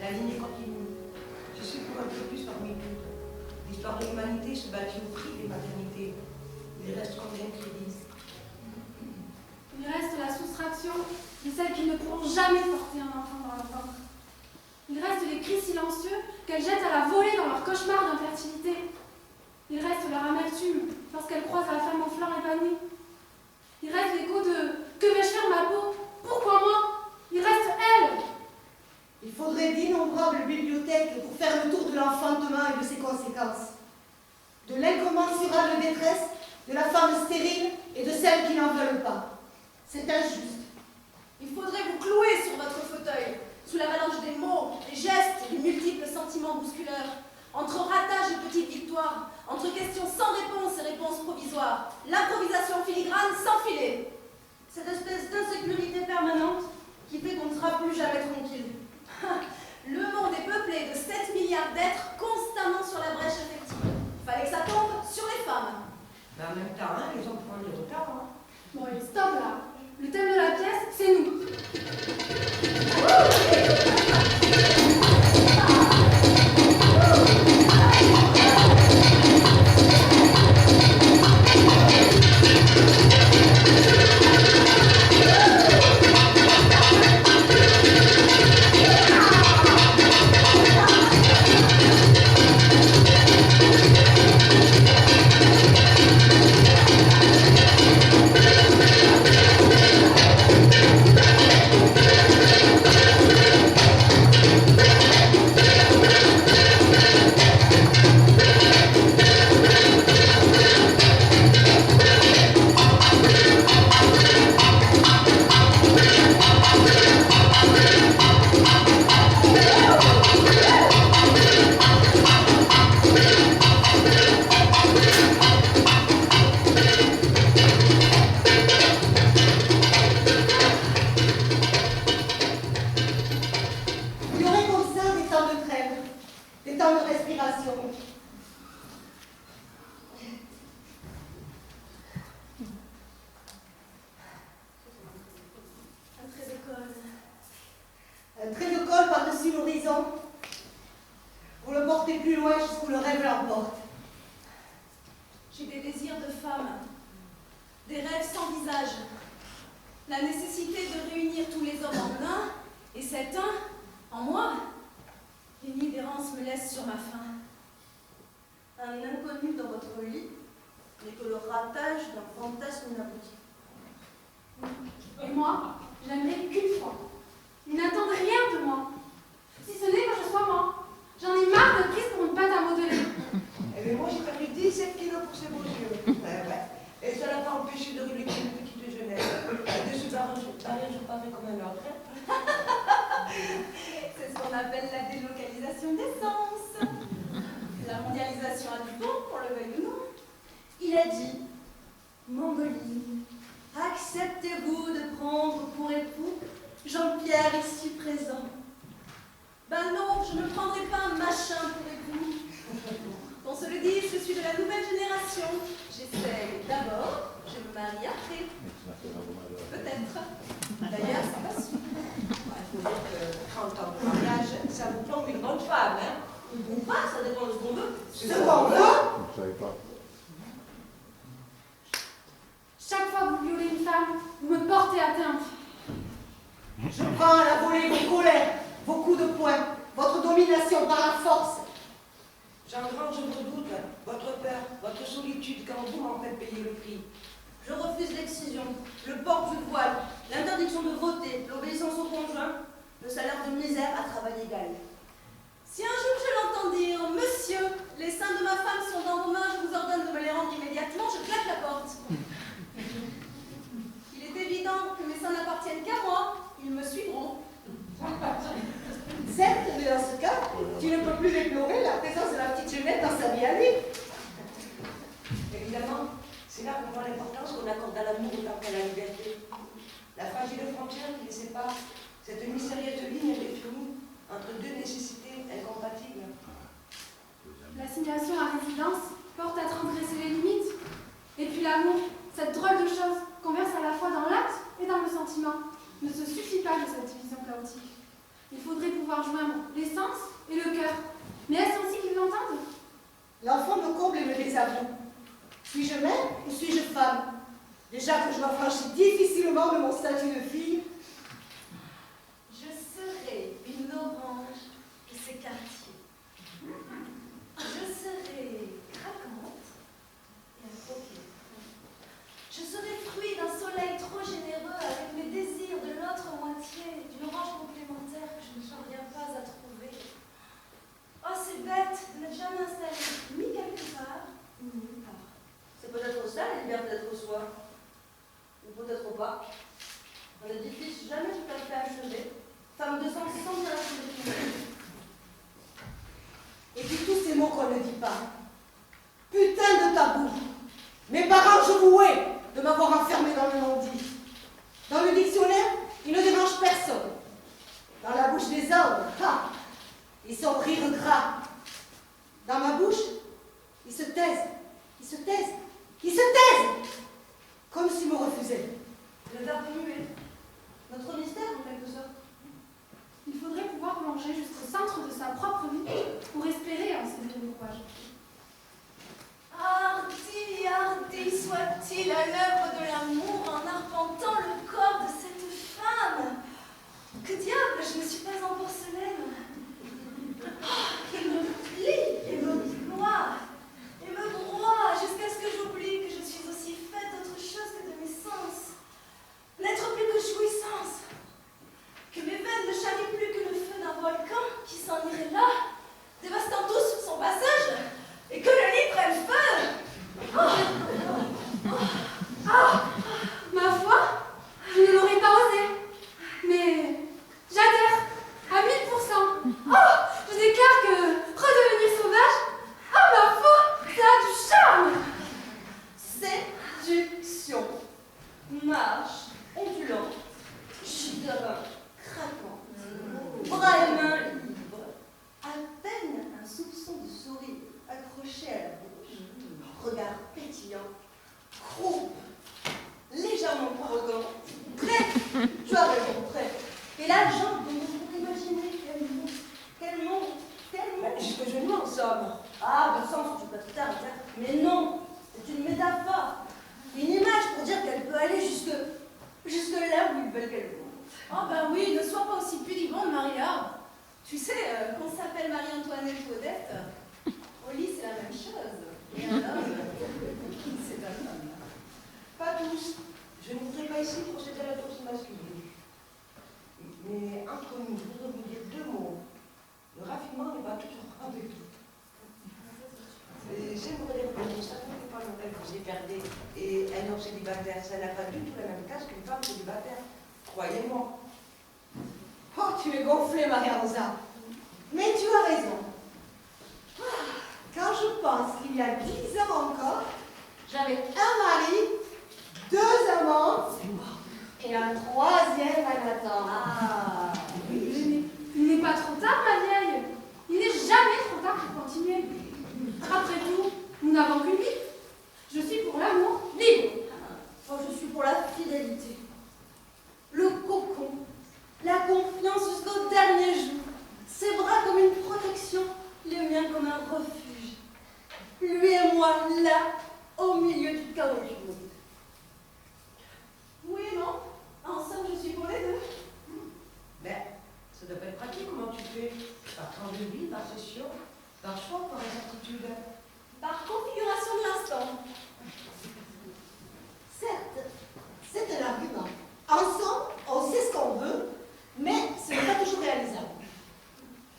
La lignée continue. Je suis pour un peu plus parmi nous. L'histoire de l'humanité se bâtit au prix des maternités. Il reste combien de crédits? Il reste la soustraction de celles qui ne pourront jamais porter un enfant dans leur ventre. Il reste les cris silencieux qu'elles jettent à la volée dans leur cauchemar d'infertilité. Il reste leur amertume lorsqu'elles croisent la femme au flanc épanoui. Il reste l'écho de « Que vais-je faire ma peau? Pourquoi moi ?» Il reste elle. Il faudrait d'innombrables bibliothèques pour faire le tour de l'enfantement détresse de la femme stérile et de celles qui n'en veulent pas. C'est injuste. Il faudrait vous clouer sur votre fauteuil, sous l'avalanche des mots, des gestes, des multiples sentiments bousculeurs, entre ratage et petites victoires, entre questions sans réponse et réponses provisoires, l'improvisation filigrane sans filet. Cette espèce d'insécurité permanente qui fait qu'on ne sera plus jamais tranquille. Le monde est peuplé de 7 milliards d'êtres constamment sur la brèche affective. Fallait que ça tombe sur les femmes. Mais en même temps, hein, les hommes prennent du retard. Hein. Bon, allez, stop là. Le thème de la pièce, c'est nous. Il y aurait comme ça des temps de trêve, des temps de respiration. Un trait de colle. Un trait de colle par-dessus l'horizon, pour le porter plus loin jusqu'où le rêve l'emporte. J'ai des désirs de femme, des rêves sans visage, la nécessité de réunir tous les hommes en un, et cet un en moi. Les nuits d'errance me laissent sur ma faim. Un inconnu dans votre lit n'est que le ratage d'un fantasme inabouti. Et moi, j'aimerais qu'une fois. Ils n'attendent rien de moi. Si ce n'est que je sois moi. J'en ai marre de prise pour une pâte à modeler. Eh bien, moi, j'ai perdu 17 kilos pour ces beaux yeux. Ouais. Et ça l'a pas empêché de reluquer une petite jeunesse. De se barrer, je pas fait comme un autre. C'est ce qu'on appelle la délocalisation des sens. La mondialisation a du bon, qu'on le veuille ou non. Il a dit, Mandoline, acceptez-vous de prendre pour époux Jean-Pierre ici présent? Ben non, je ne prendrai pas un machin pour époux. Qu'on se le dise, je suis de la nouvelle génération. J'essaie d'abord, je me marie après. Peut-être. D'ailleurs, ça va suivre. Il faut dire que 30 ans de mariage, ça vous plombe une bonne femme, hein? Ou pas, ça dépend de ce qu'on veut. Ce qu'on veut. Je ne savais pas. Chaque fois que vous violez une femme, vous me portez atteinte. Je prends à la volée vos colères, vos coups de poing, votre domination par la force. J'engrange vos doutes, votre peur, votre solitude quand vous m'en faites payer le prix. Je refuse l'excision, le port du voile, l'interdiction de voter, l'obéissance au conjoint, le salaire de misère à travail égal. Si un jour je l'entends dire « Monsieur, les seins de ma femme sont dans vos mains, je vous ordonne de me les rendre immédiatement », je claque la porte. Il est évident que mes seins n'appartiennent qu'à moi, ils me suivront. Certes, mais dans ce cas, tu ne peux plus déplorer la présence de la petite Jeunette dans sa vie à lui. Évidemment, c'est là qu'on voit l'importance qu'on accorde à l'amour autant qu'à la liberté. La fragile frontière qui les sépare, cette mystérieuse ligne indéfinie entre deux nécessités incompatibles. L'assignation à résidence porte à transgresser les limites. Et puis l'amour, cette drôle de chose qu'on verse à la fois dans l'acte et dans le sentiment, ne se suffit pas de cette division chaotique. Il faudrait pouvoir joindre les sens et le cœur. Mais est-ce ainsi qu'ils l'entendent? L'enfant me comble et me désavoue. Suis-je mère ou suis-je femme? Déjà que je m'affranchis difficilement de mon statut de fille. Je serai une orange de ces quartiers. Je serai craquante et un croquet. Je serai fruit d'un soleil trop généreux avec mes désirs de l'autre moitié, d'une orange complémentaire que je ne parviens pas à trouver. Oh, c'est bête de n'être jamais installé ni quelque part, ni nulle part. C'est bien peut-être au soir. Ou peut-être pas. Un édifice jamais tout à fait achevé. Femme de sang sans bien achever. Et puis tous ces mots qu'on ne dit pas. Putain de tabou. Mes parents, je vous hais de m'avoir enfermé dans le non-dit. Dans le dictionnaire, il ne dérange personne. Dans la bouche des hommes, ils sont rire gras. Dans ma bouche, ils se taisent, ils se taisent, ils se taisent, comme s'ils me refusaient. Le verbe muet. Notre mystère, en quelque sorte. Il faudrait pouvoir plonger jusqu'au centre de sa propre vie pour espérer en saisir le courage. Hardi, hardi soit-il à l'œuvre de l'amour en arpentant le corps de cette femme. Que diable, je ne suis pas en porcelaine. Il me plie et me ploie et me broie jusqu'à ce que j'oublie que je suis aussi faite d'autre chose que de mes sens. N'être plus que jouissance. Que mes veines ne charrient plus que le feu d'un volcan qui s'en irait là, dévastant tout sur son passage, et que le lit prenne feu. Ma foi, je ne l'aurais pas osé. Mais j'adhère à 1000%. Je déclare que redevenir sauvage, ma foi, ça a du charme. Séduction. Marche ondulante, chute-terrain craquant, bras et mains libres, à peine un soupçon de sourire accroché à la bouche, regard pétillant, croupe, légèrement arrogant, très, tu as raison, très. Et la jambe dont on pourrait imaginer qu'elle monte, jusqu'au genou en somme. Ah, de sens, tu peux tout arrêter. Mais non, c'est une métaphore, une image pour dire qu'elle peut aller jusque là où ils veulent qu'elle monte. Oh ben oui, ne sois pas aussi pudibonde, Maria. Tu sais qu'on s'appelle Marie-Antoinette ou Odette, au lit c'est la même chose. Et un homme, c'est un homme. Pas tous. Je ne voudrais pas ici procéder à la tourse masculine. Mais entre nous, je voudrais vous dire deux mots. Le raffinement n'est pas toujours avec tout. J'aimerais revenir, ça ne fait pas longtemps que vous éperdez. Et un homme célibataire, ça n'a pas du tout la même classe qu'une femme célibataire. Croyez-moi. Oh, tu es gonflée, Maria-Rosa. Mais tu as raison. Quand je pense qu'il y a 10 ans encore, j'avais un mari, 2 amants et un 3e à l'attendre. Il n'est pas trop tard, ma vieille. Il n'est jamais trop tard pour continuer. Après tout, nous n'avons qu'une vie. Je suis pour l'amour libre. Je suis pour la fidélité. Le cocon, la confiance jusqu'au dernier jour. Ses bras comme une protection, les miens comme un refuge. Lui et moi, là, au milieu du chaos du monde. Oui et non. Ensemble, je suis pour les deux. Ben, ça doit pas être pratique, comment tu fais? Par tranche de vie, par session, par choix, par incertitude? Par configuration de l'instant. Certes, c'est un argument. Ensemble, on sait ce qu'on veut, mais ce n'est pas toujours réalisable.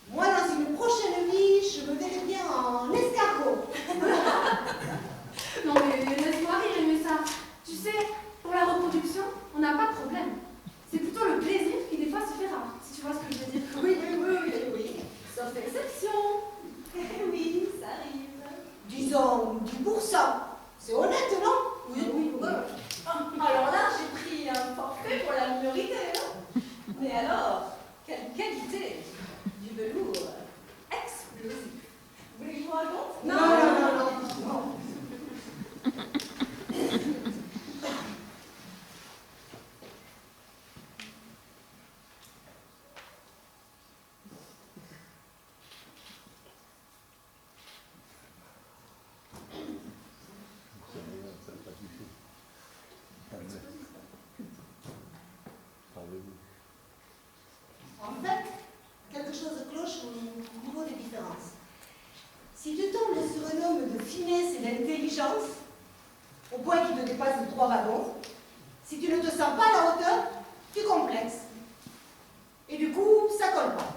Moi, dans une prochaine vie, je me verrai bien en escargot. Non mais laisse-moi rire, mais ça. Tu sais, pour la reproduction, on n'a pas de problème. C'est plutôt le plaisir qui des fois se fait rare, si tu vois ce que je veux dire. Oui. Sauf exception. Oui, ça arrive. Disons 10%. C'est honnête, non? Oui. Alors là, j'ai pris un forfait pour la minorité. Hein. Mais alors, quelle qualité! Du velours explosif. Vous voulez que je vous raconte? Non. En fait, quelque chose cloche au niveau des différences. Si tu tombes sur un homme de finesse et d'intelligence, au point qu'il te dépasse de 3 wagons, si tu ne te sens pas à la hauteur, tu complexes. Et du coup, ça colle pas.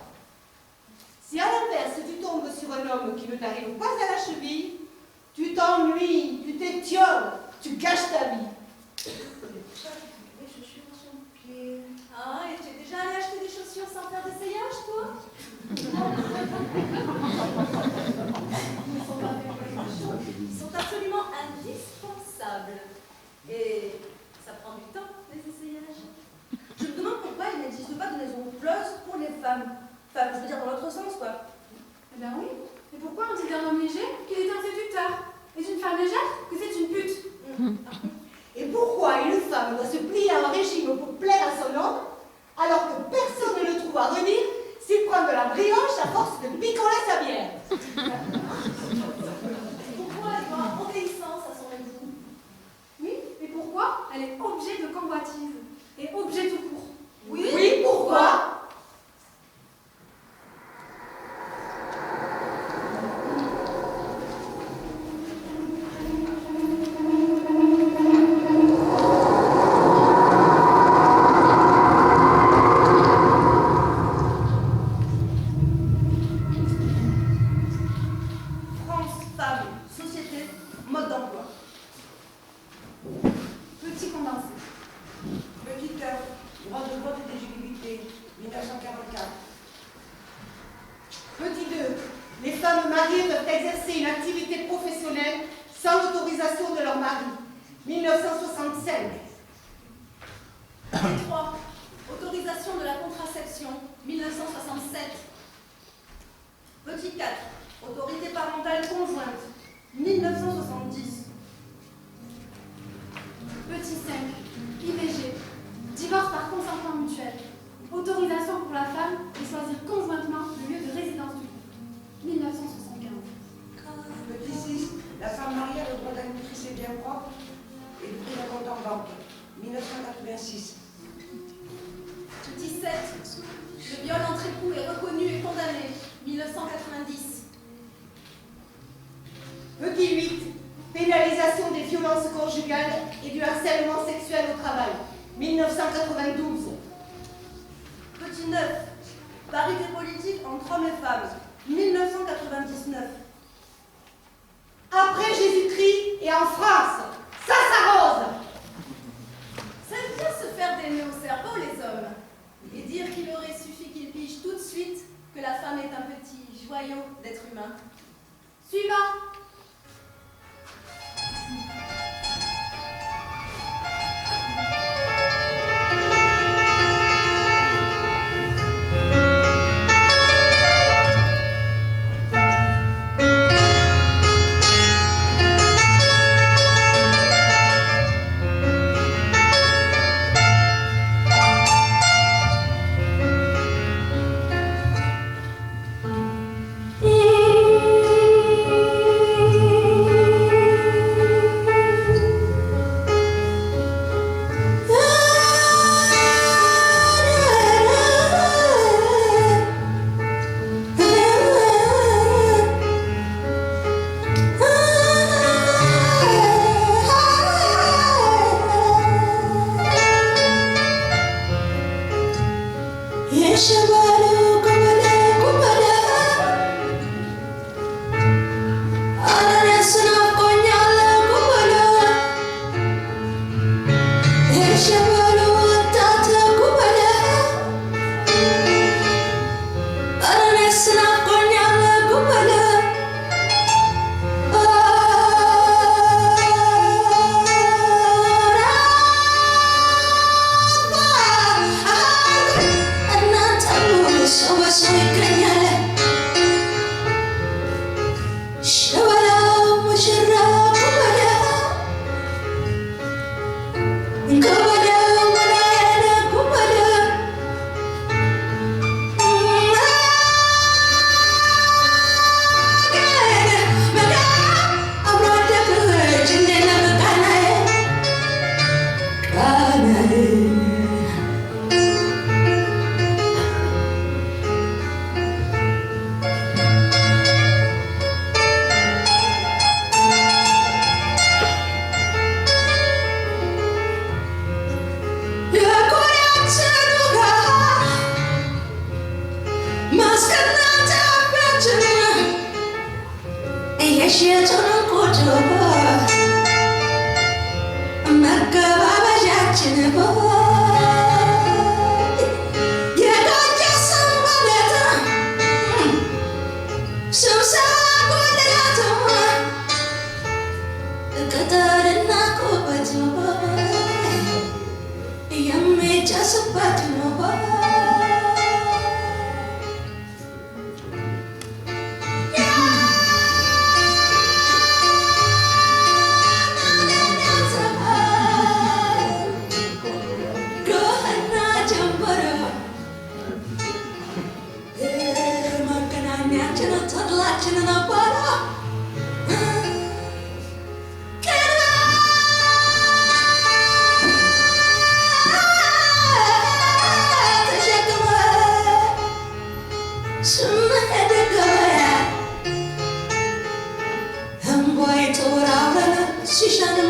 Si à l'inverse, tu tombes sur un homme qui ne t'arrive pas à la cheville, tu t'ennuies, tu t'étioles, tu gâches sans faire d'essayage, toi? Ils sont pas faits pour les cochons. Ils sont absolument indispensables. Et ça prend du temps, les essayages. Je me demande pourquoi il n'existe pas de maison close pour les femmes. Enfin, je veux dire dans l'autre sens, quoi. Eh ben oui. Et pourquoi on dit d'un homme léger qu'il est un séducteur, et d'une femme légère que c'est une pute? Et pourquoi une femme doit se plier à un régime pour plaire à son homme, alors que personne ne le trouve à redire s'il prend de la brioche à force de picoler sa bière? Pourquoi elle doit obéissance à son époux? Oui, et pourquoi elle est objet de convoitise, et objet tout court? Oui, pourquoi? France, femme, société, mode d'emploi. Petit condensé. Petite heure, droit de vote et d'éligibilité, 1944. Petit 2. Les femmes mariées peuvent exercer une activité professionnelle sans l'autorisation de leur mari. 1965. Petit 3. Autorisation de la contraception, 1967. Petit 4. Autorité parentale conjointe, 1970. Petit 5. IVG. Divorce par consentement mutuel. Autorisation pour la femme de choisir conjointement le lieu de résidence du couple. 1975. Petit 6, la femme mariée a le droit d'un nutrice bien propre et de prix d'un compte en banque, 1986. Petit 7. Le viol entre époux est reconnu et condamné, 1990. Petit 8. Pénalisation des violences conjugales et du harcèlement sexuel au travail. 1992. Petit 9. Parité politique entre hommes et femmes, 1999. Après Jésus-Christ et en France, ça s'arrose. Ça veut dire se faire des nœuds au cerveau, les hommes, et dire qu'il aurait suffi qu'ils pigent tout de suite que la femme est un petit joyau d'être humain. Suivant.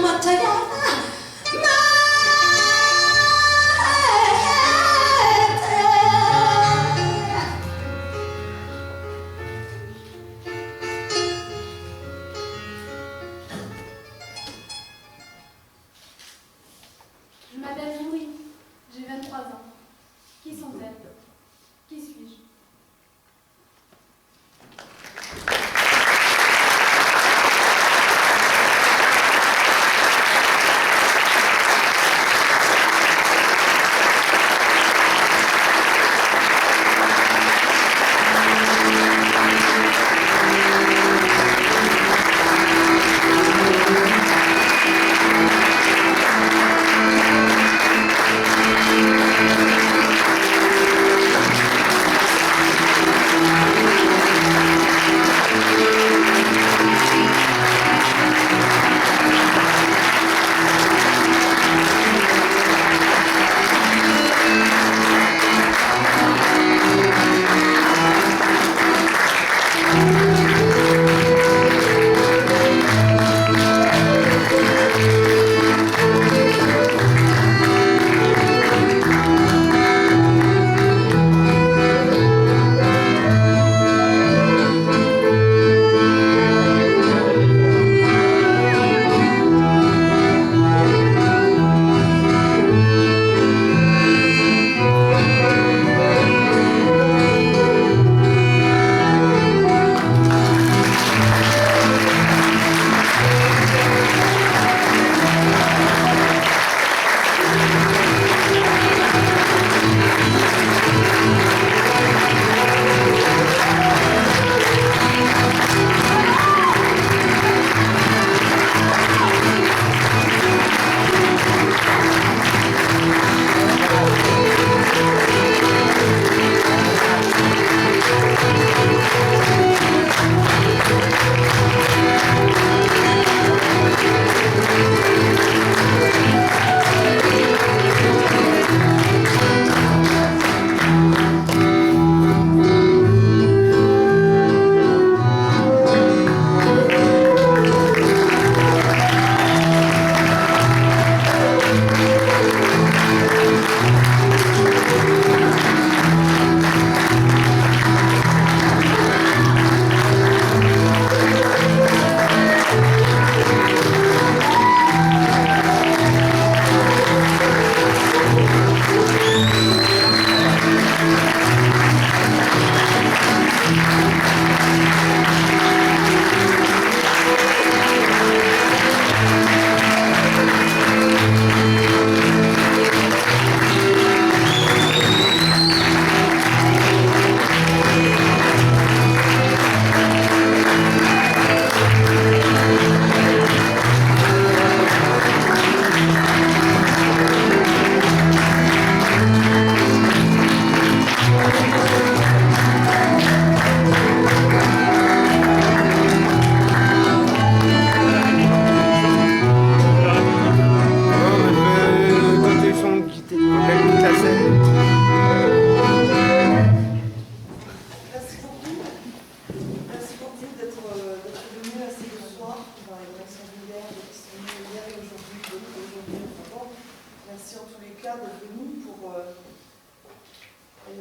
Je m'appelle Louis, j'ai 23 ans. Qui sont-elles? Qui suis-je?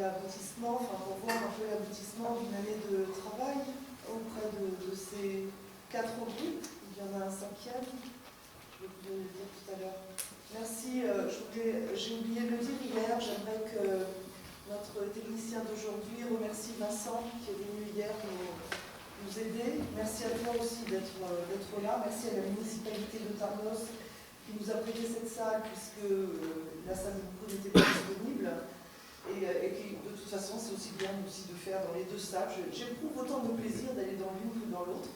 l'aboutissement, enfin pour voir un peu l'aboutissement d'une année de travail auprès de ces 4 groupes. Il y en a un 5e, je vais vous le dire tout à l'heure. Merci, j'ai oublié de le dire hier, j'aimerais que notre technicien d'aujourd'hui remercie Vincent qui est venu hier nous aider. Merci à toi aussi d'être là, merci à la municipalité de Tarnos qui nous a prêté cette salle puisque la salle de beaucoup n'était pas disponible. Et qui, de toute façon, c'est aussi bien aussi de faire dans les 2 salles. J'éprouve autant de plaisir d'aller dans l'une que dans l'autre.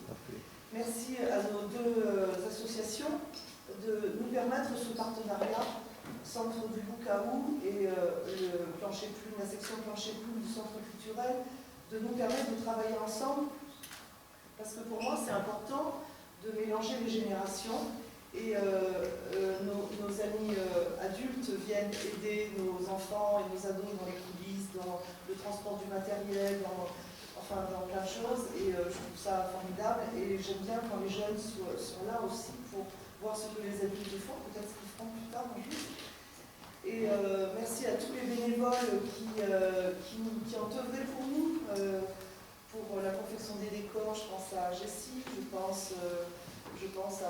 Merci à nos 2 associations de nous permettre ce partenariat, Centre du Boukaou et le Plancher Plume, la section Plancher Plume du Centre culturel, de nous permettre de travailler ensemble. Parce que pour moi, c'est important de mélanger les générations. Et nos amis adultes viennent aider nos enfants et nos ados dans les coulisses, dans le transport du matériel, dans plein de choses. Et je trouve ça formidable. Et j'aime bien quand les jeunes sont là aussi pour voir ce que les adultes font, peut-être ce qu'ils feront plus tard un jour. Et merci à tous les bénévoles qui ont œuvré pour nous, pour la confection des décors. Je pense à Jessie, je pense à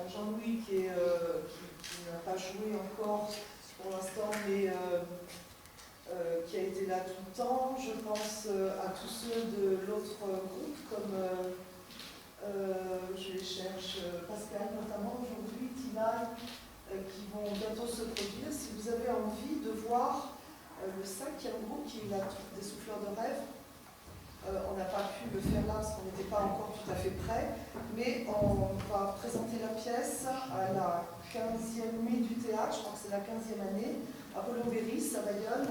Jean-Louis qui n'a pas joué encore pour l'instant, mais qui a été là tout le temps. Je pense à tous ceux de l'autre groupe, comme je les cherche, Pascal notamment aujourd'hui, Tina, qui vont bientôt se produire. Si vous avez envie de voir le 5e groupe qui est la troupe des souffleurs de rêve, on n'a pas pu le faire là parce qu'on n'était pas encore tout à fait prêt, mais on va présenter la pièce à la 15e nuit du théâtre, je crois que c'est la 15e année, à Paul-en-Véris, à Bayonne,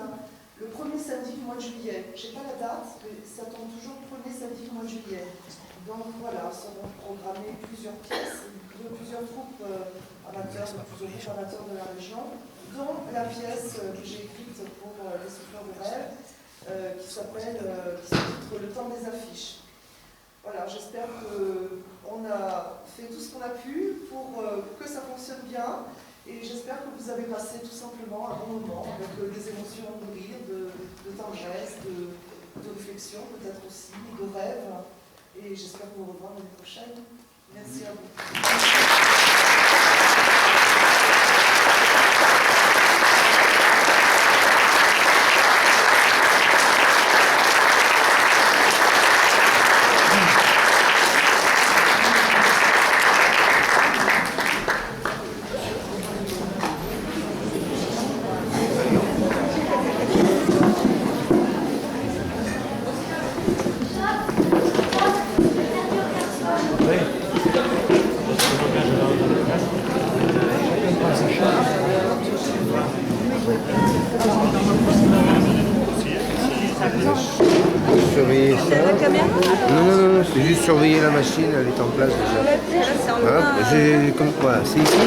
le premier samedi du mois de juillet. Je n'ai pas la date, mais ça tombe toujours le premier samedi du mois de juillet. Donc voilà, seront programmées plusieurs pièces de plusieurs troupes amateurs, de plusieurs groupes amateurs de la région, dont la pièce que j'ai écrite pour les souffleurs de rêve, qui s'intitule Le temps des affiches. Voilà, j'espère qu'on a fait tout ce qu'on a pu pour que ça fonctionne bien, et j'espère que vous avez passé tout simplement un bon moment avec des émotions de rire, de tendresse, de réflexion peut-être aussi, de rêve, et j'espère vous revoir l'année prochaine. Merci à vous. Surveiller ça. Non, c'est juste surveiller la machine, elle est en place déjà. Voilà, c'est ici.